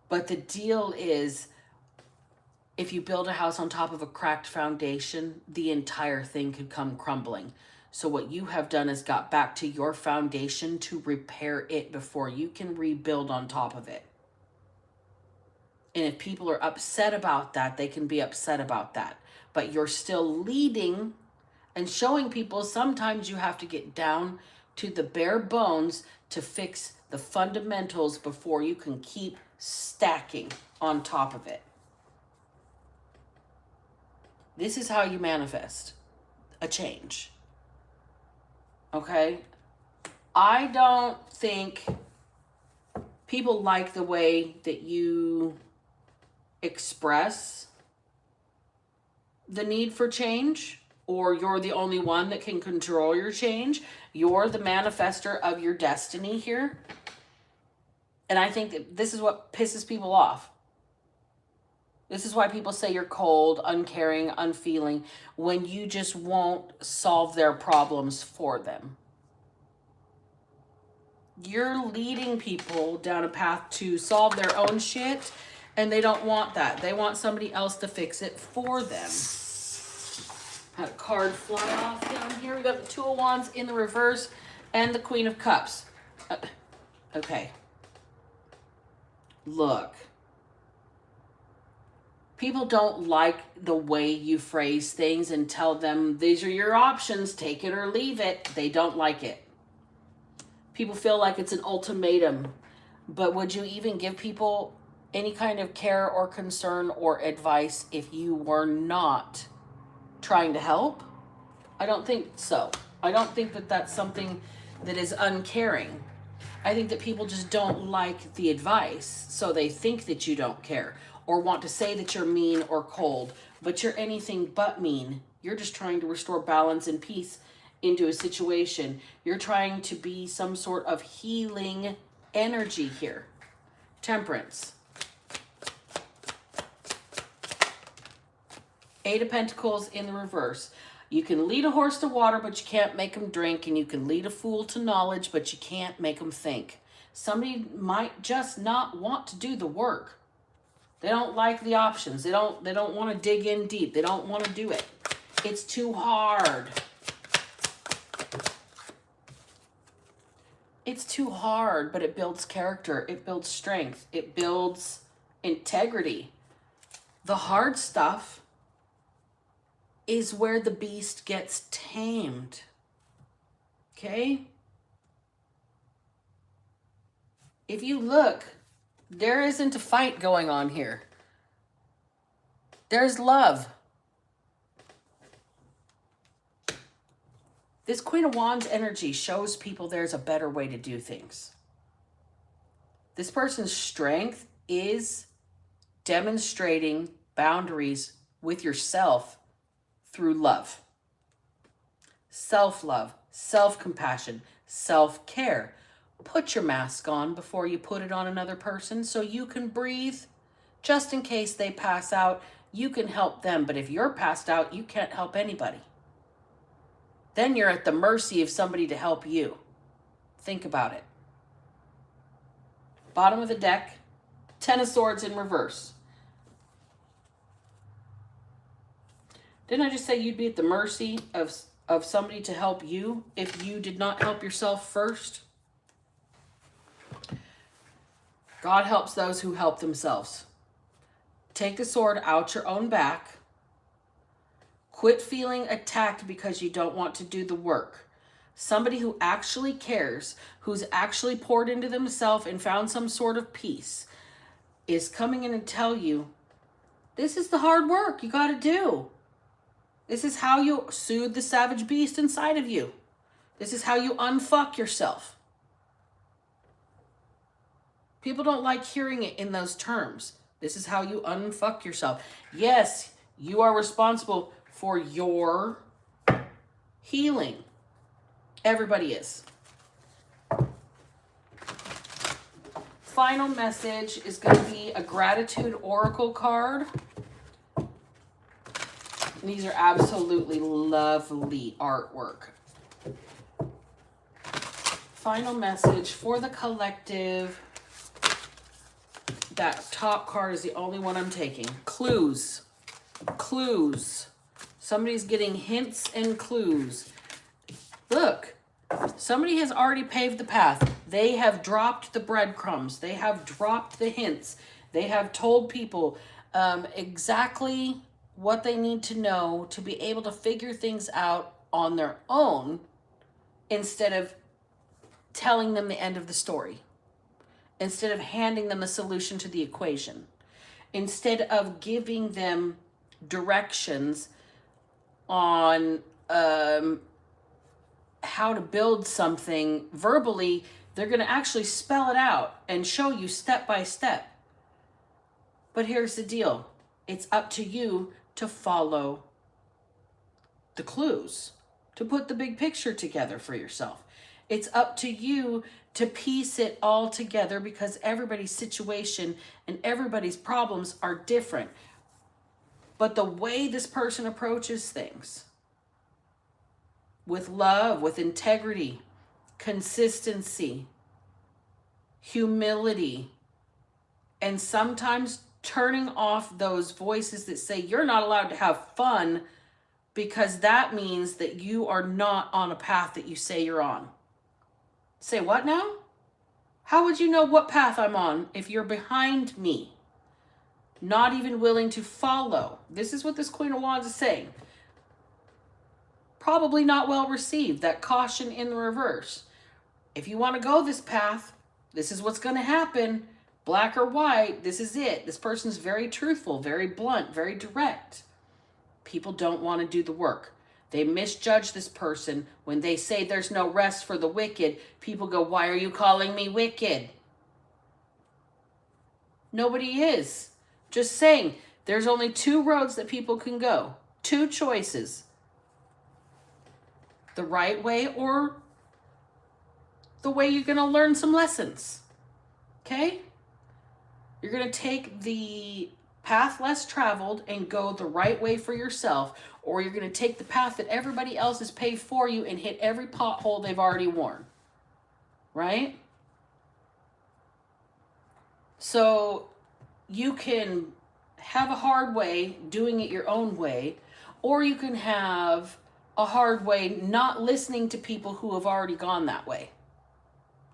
but the deal is, if you build a house on top of a cracked foundation, the entire thing could come crumbling. So what you have done is got back to your foundation to repair it before you can rebuild on top of it. And if people are upset about that, they can be upset about that. But you're still leading and showing people sometimes you have to get down to the bare bones to fix the fundamentals before you can keep stacking on top of it. This is how you manifest a change. Okay? I don't think people like the way that you express the need for change, or you're the only one that can control your change. You're the manifester of your destiny here. And I think that this is what pisses people off. This is why people say you're cold, uncaring, unfeeling, when you just won't solve their problems for them. You're leading people down a path to solve their own shit, and they don't want that. They want somebody else to fix it for them. Had a card fly off down here. We got the Two of Wands in the reverse and the Queen of Cups. Okay. Look. People don't like the way you phrase things and tell them these are your options, take it or leave it. They don't like it. People feel like it's an ultimatum. But would you even give people any kind of care or concern or advice if you were not trying to help? I don't think so. I don't think that that's something that is uncaring. I think that people just don't like the advice, so they think that you don't care or want to say that you're mean or cold, but you're anything but mean. You're just trying to restore balance and peace into a situation. You're trying to be some sort of healing energy here. Temperance. Eight of Pentacles in the reverse. You can lead a horse to water, but you can't make him drink. And you can lead a fool to knowledge, but you can't make him think. Somebody might just not want to do the work. They don't like the options. They don't want to dig in deep. They don't want to do it. It's too hard. It's too hard, but it builds character. It builds strength. It builds integrity. The hard stuff is where the beast gets tamed. Okay? If you look, there isn't a fight going on here. There's love. This Queen of Wands energy shows people there's a better way to do things. This person's strength is demonstrating boundaries with yourself through love. Self-love, self-compassion, self-care. Put your mask on before you put it on another person so you can breathe. Just in case they pass out, you can help them. But if you're passed out, you can't help anybody. Then you're at the mercy of somebody to help you. Think about it. Bottom of the deck, Ten of Swords in reverse. Didn't I just say you'd be at the mercy of somebody to help you if you did not help yourself first? God helps those who help themselves. Take the sword out your own back. Quit feeling attacked because you don't want to do the work. Somebody who actually cares, who's actually poured into themselves and found some sort of peace, is coming in and tell you, this is the hard work you got to do. This is how you soothe the savage beast inside of you. This is how you unfuck yourself. People don't like hearing it in those terms. This is how you unfuck yourself. Yes, you are responsible for your healing. Everybody is. Final message is going to be a gratitude oracle card. These are absolutely lovely artwork. Final message for the collective. That top card is the only one I'm taking. Clues. Clues. Somebody's getting hints and clues. Look, somebody has already paved the path. They have dropped the breadcrumbs. They have dropped the hints. They have told people exactly what they need to know to be able to figure things out on their own instead of telling them the end of the story. Instead of handing them a solution to the equation. Instead of giving them directions on how to build something verbally, they're going to actually spell it out and show you step by step. But here's the deal. It's up to you to follow the clues, to put the big picture together for yourself. It's up to you to piece it all together, because everybody's situation and everybody's problems are different. But the way this person approaches things, with love, with integrity, consistency, humility, and sometimes turning off those voices that say you're not allowed to have fun, because that means that you are not on a path that you say you're on. Say what now? How would you know what path I'm on if you're behind me? Not even willing to follow. This is what this Queen of Wands is saying. Probably not well received, that caution in the reverse. If you want to go this path, this is what's going to happen. Black or white, this is it. This person's very truthful, very blunt, very direct. People don't want to do the work. They misjudge this person when they say there's no rest for the wicked. People go, why are you calling me wicked? Nobody is. Just saying, there's only two roads that people can go. Two choices. The right way or the way you're going to learn some lessons. Okay? You're going to take the path less traveled and go the right way for yourself, or you're going to take the path that everybody else has paid for you and hit every pothole they've already worn. Right? So you can have a hard way doing it your own way, or you can have a hard way not listening to people who have already gone that way.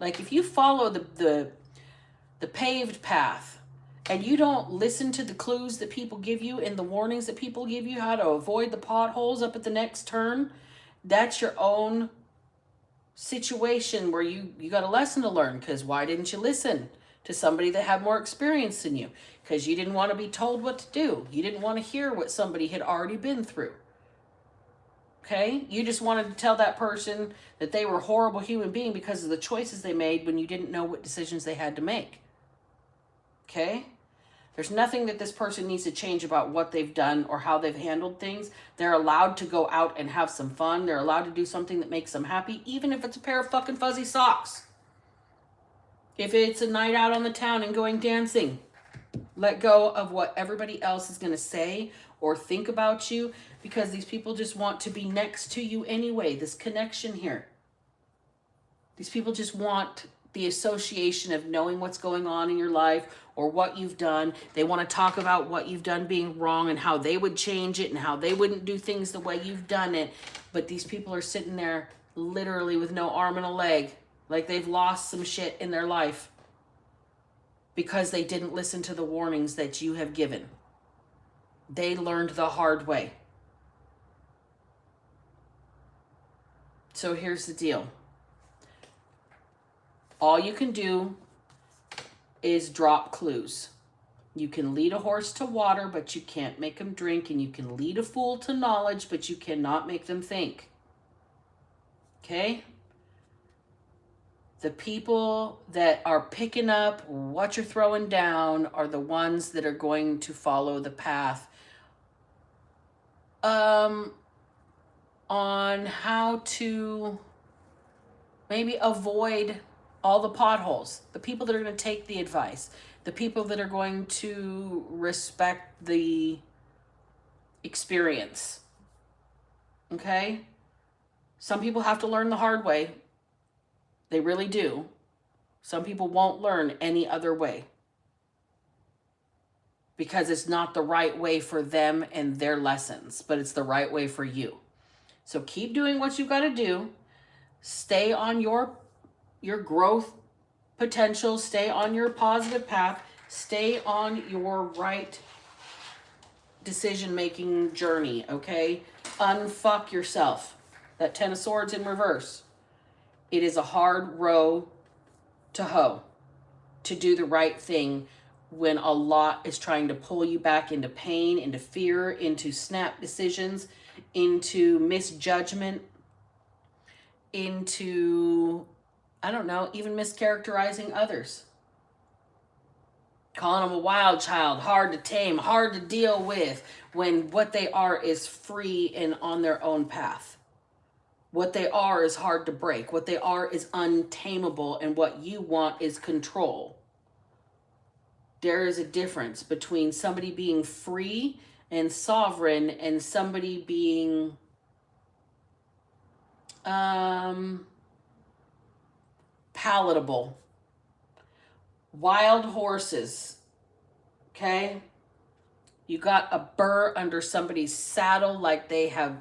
Like if you follow the paved path and you don't listen to the clues that people give you and the warnings that people give you how to avoid the potholes up at the next turn, that's your own situation where you got a lesson to learn. Because why didn't you listen to somebody that had more experience than you? Because you didn't want to be told what to do. You didn't want to hear what somebody had already been through. Okay? You just wanted to tell that person that they were a horrible human being because of the choices they made when you didn't know what decisions they had to make. Okay? There's nothing that this person needs to change about what they've done or how they've handled things. They're allowed to go out and have some fun. They're allowed to do something that makes them happy, even if it's a pair of fucking fuzzy socks. If it's a night out on the town and going dancing. Let go of what everybody else is going to say or think about you, because these people just want to be next to you anyway. This connection here. These people just want the association of knowing what's going on in your life or what you've done. They want to talk about what you've done being wrong and how they would change it and how they wouldn't do things the way you've done it. But these people are sitting there literally with no arm and a leg, like they've lost some shit in their life because they didn't listen to the warnings that you have given. They learned the hard way. So here's the deal. All you can do is drop clues. You can lead a horse to water, but you can't make them drink. And you can lead a fool to knowledge, but you cannot make them think. Okay? The people that are picking up what you're throwing down are the ones that are going to follow the path on how to maybe avoid all the potholes. The people that are going to take the advice. The people that are going to respect the experience. Okay? Some people have to learn the hard way. They really do. Some people won't learn any other way, because it's not the right way for them and their lessons, but it's the right way for you. So keep doing what you got to do. Stay on your growth potential. Stay on your positive path. Stay on your right decision-making journey, okay? Unfuck yourself. That Ten of Swords in reverse. It is a hard row to hoe, to do the right thing when a lot is trying to pull you back into pain, into fear, into snap decisions, into misjudgment, into, I don't know, even mischaracterizing others. Calling them a wild child, hard to tame, hard to deal with, when what they are is free and on their own path. What they are is hard to break. What they are is untamable, and what you want is control. There is a difference between somebody being free and sovereign and somebody being palatable. Wild horses, okay? You got a burr under somebody's saddle like they have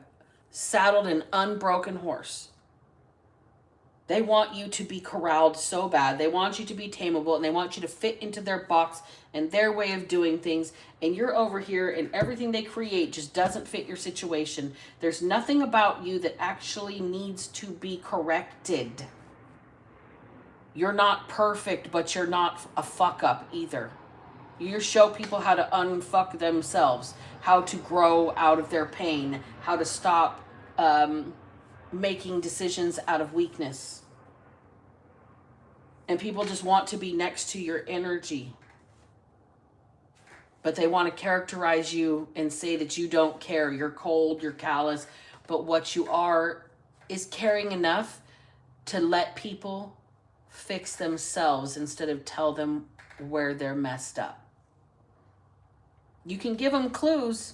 saddled an unbroken horse. They want you to be corralled so bad. They want you to be tameable, and they want you to fit into their box and their way of doing things. And you're over here, and everything they create just doesn't fit your situation. There's nothing about you that actually needs to be corrected. You're not perfect, but you're not a fuck up either. You show people how to unfuck themselves, how to grow out of their pain, how to stop making decisions out of weakness. And people just want to be next to your energy. But they want to characterize you and say that you don't care. You're cold, you're callous. But what you are is caring enough to let people fix themselves instead of tell them where they're messed up. You can give them clues,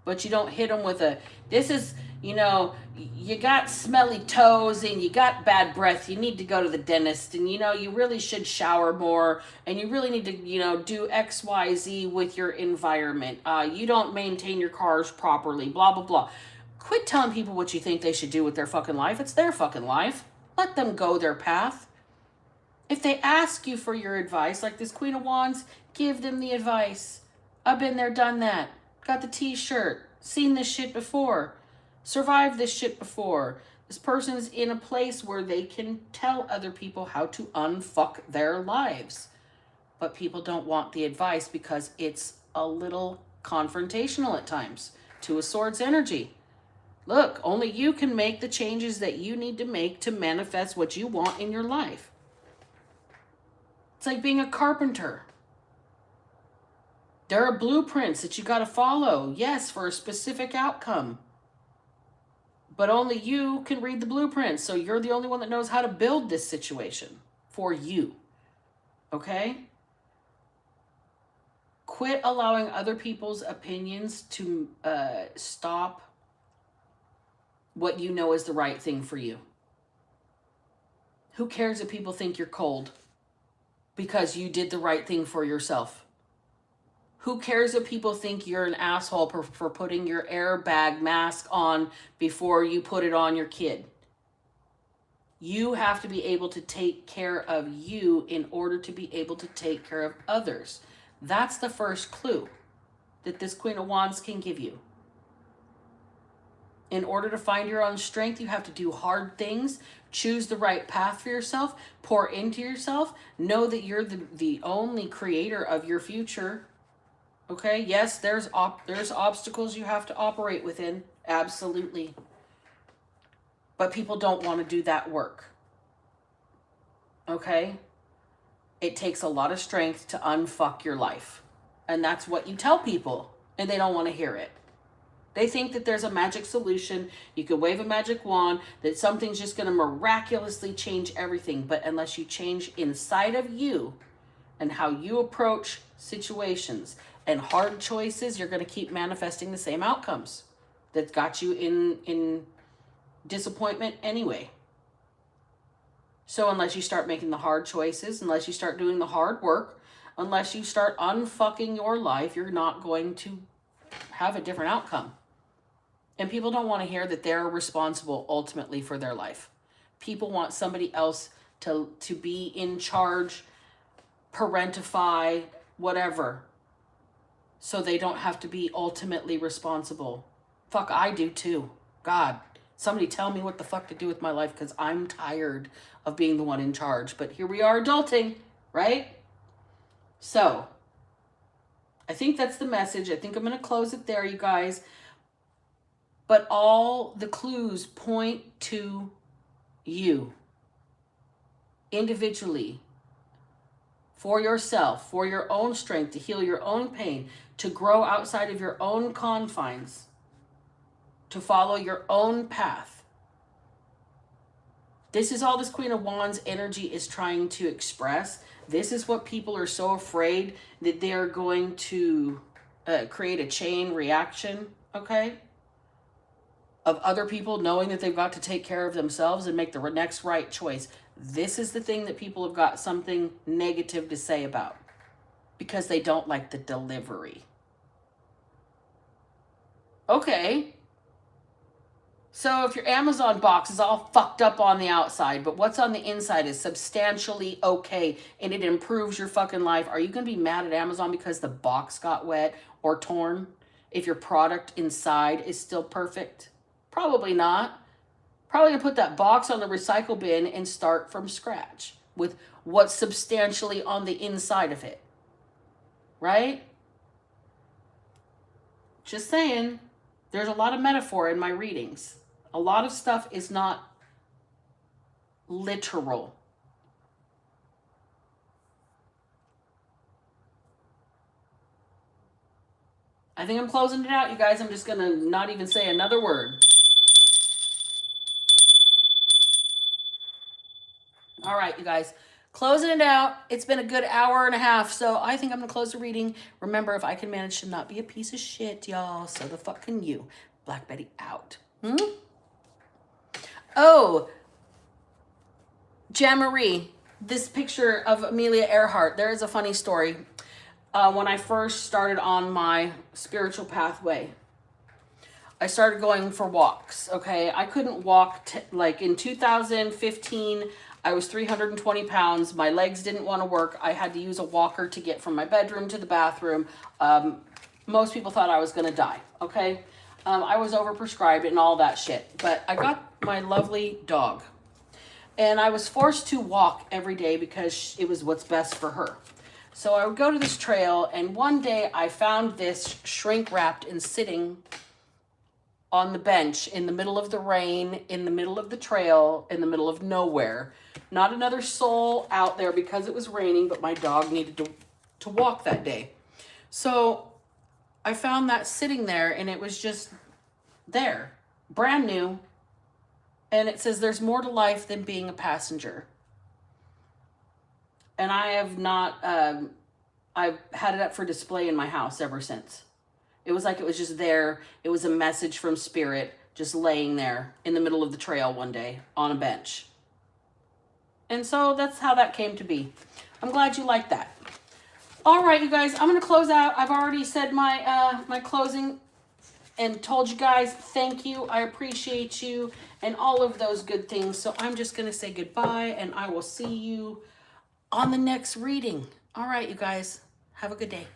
but you don't hit them with a, this is, you know, you got smelly toes and you got bad breath. You need to go to the dentist, and, you know, you really should shower more, and you really need to, you know, do X, Y, Z with your environment. You don't maintain your cars properly, blah, blah, blah. Quit telling people what you think they should do with their fucking life. It's their fucking life. Let them go their path. If they ask you for your advice, like this Queen of Wands, give them the advice. I've been there, done that. Got the t-shirt. Seen this shit before. Survived this shit before. This person is in a place where they can tell other people how to unfuck their lives. But people don't want the advice because it's a little confrontational at times to a sword's energy. Look, only you can make the changes that you need to make to manifest what you want in your life. It's like being a carpenter. There are blueprints that you got to follow, yes, for a specific outcome. But only you can read the blueprints, so you're the only one that knows how to build this situation for you. Okay? Quit allowing other people's opinions to stop what you know is the right thing for you. Who cares if people think you're cold because you did the right thing for yourself? Who cares if people think you're an asshole for putting your airbag mask on before you put it on your kid? You have to be able to take care of you in order to be able to take care of others. That's the first clue that this Queen of Wands can give you. In order to find your own strength, you have to do hard things, choose the right path for yourself, pour into yourself, know that you're the only creator of your future. Okay, yes, there's obstacles you have to operate within, absolutely. But people don't want to do that work. Okay? It takes a lot of strength to unfuck your life. And that's what you tell people, and they don't want to hear it. They think that there's a magic solution. You can wave a magic wand, that something's just going to miraculously change everything. But unless you change inside of you and how you approach situations and hard choices, you're going to keep manifesting the same outcomes that got you in disappointment anyway. So unless you start making the hard choices, unless you start doing the hard work, unless you start unfucking your life, you're not going to have a different outcome. And people don't want to hear that they're responsible ultimately for their life. People want somebody else to be in charge, parentify, whatever, so they don't have to be ultimately responsible. Fuck, I do too. God, somebody tell me what the fuck to do with my life, because I'm tired of being the one in charge. But here we are adulting, right? So, I think that's the message. I think I'm going to close it there, you guys. but all the clues point to you individually, for yourself, for your own strength, to heal your own pain, to grow outside of your own confines, to follow your own path. This is all this Queen of Wands energy is trying to express. This is what people are so afraid that they're going to create a chain reaction, okay? Of other people knowing that they've got to take care of themselves and make the next right choice. This is the thing that people have got something negative to say about, because they don't like the delivery. Okay. So if your Amazon box is all fucked up on the outside, but what's on the inside is substantially okay and it improves your fucking life, are you going to be mad at Amazon because the box got wet or torn if your product inside is still perfect? Probably not. Probably gonna put that box on the recycle bin and start from scratch with what's substantially on the inside of it. Right? Just saying, there's a lot of metaphor in my readings. A lot of stuff is not literal. I think I'm closing it out, you guys. I'm just gonna not even say another word. All right, you guys, closing it out. It's been a good hour and a half, so I think I'm going to close the reading. Remember, if I can manage to not be a piece of shit, y'all, so the fuck can you. Black Betty out. Oh, Jean-Marie, this picture of Amelia Earhart. There is a funny story. When I first started on my spiritual pathway, I started going for walks, okay? I couldn't walk, like in 2015, I was 320 pounds. My legs didn't want to work. I had to use a walker to get from my bedroom to the bathroom. Most people thought I was going to die, okay? I was overprescribed and all that shit. But I got my lovely dog. And I was forced to walk every day because it was what's best for her. So I would go to this trail, and one day I found this shrink wrapped and sitting on the bench in the middle of the rain, in the middle of the trail, in the middle of nowhere. Not another soul out there because it was raining, but my dog needed to walk that day. So I found that sitting there, and it was just there, brand new. And it says, there's more to life than being a passenger. And I have not, I've had it up for display in my house ever since. It was like it was just there. It was a message from Spirit just laying there in the middle of the trail one day on a bench. And so that's how that came to be. I'm glad you like that. All right, you guys, I'm going to close out. I've already said my my closing and told you guys thank you. I appreciate you and all of those good things. So I'm just going to say goodbye, and I will see you on the next reading. All right, you guys, have a good day.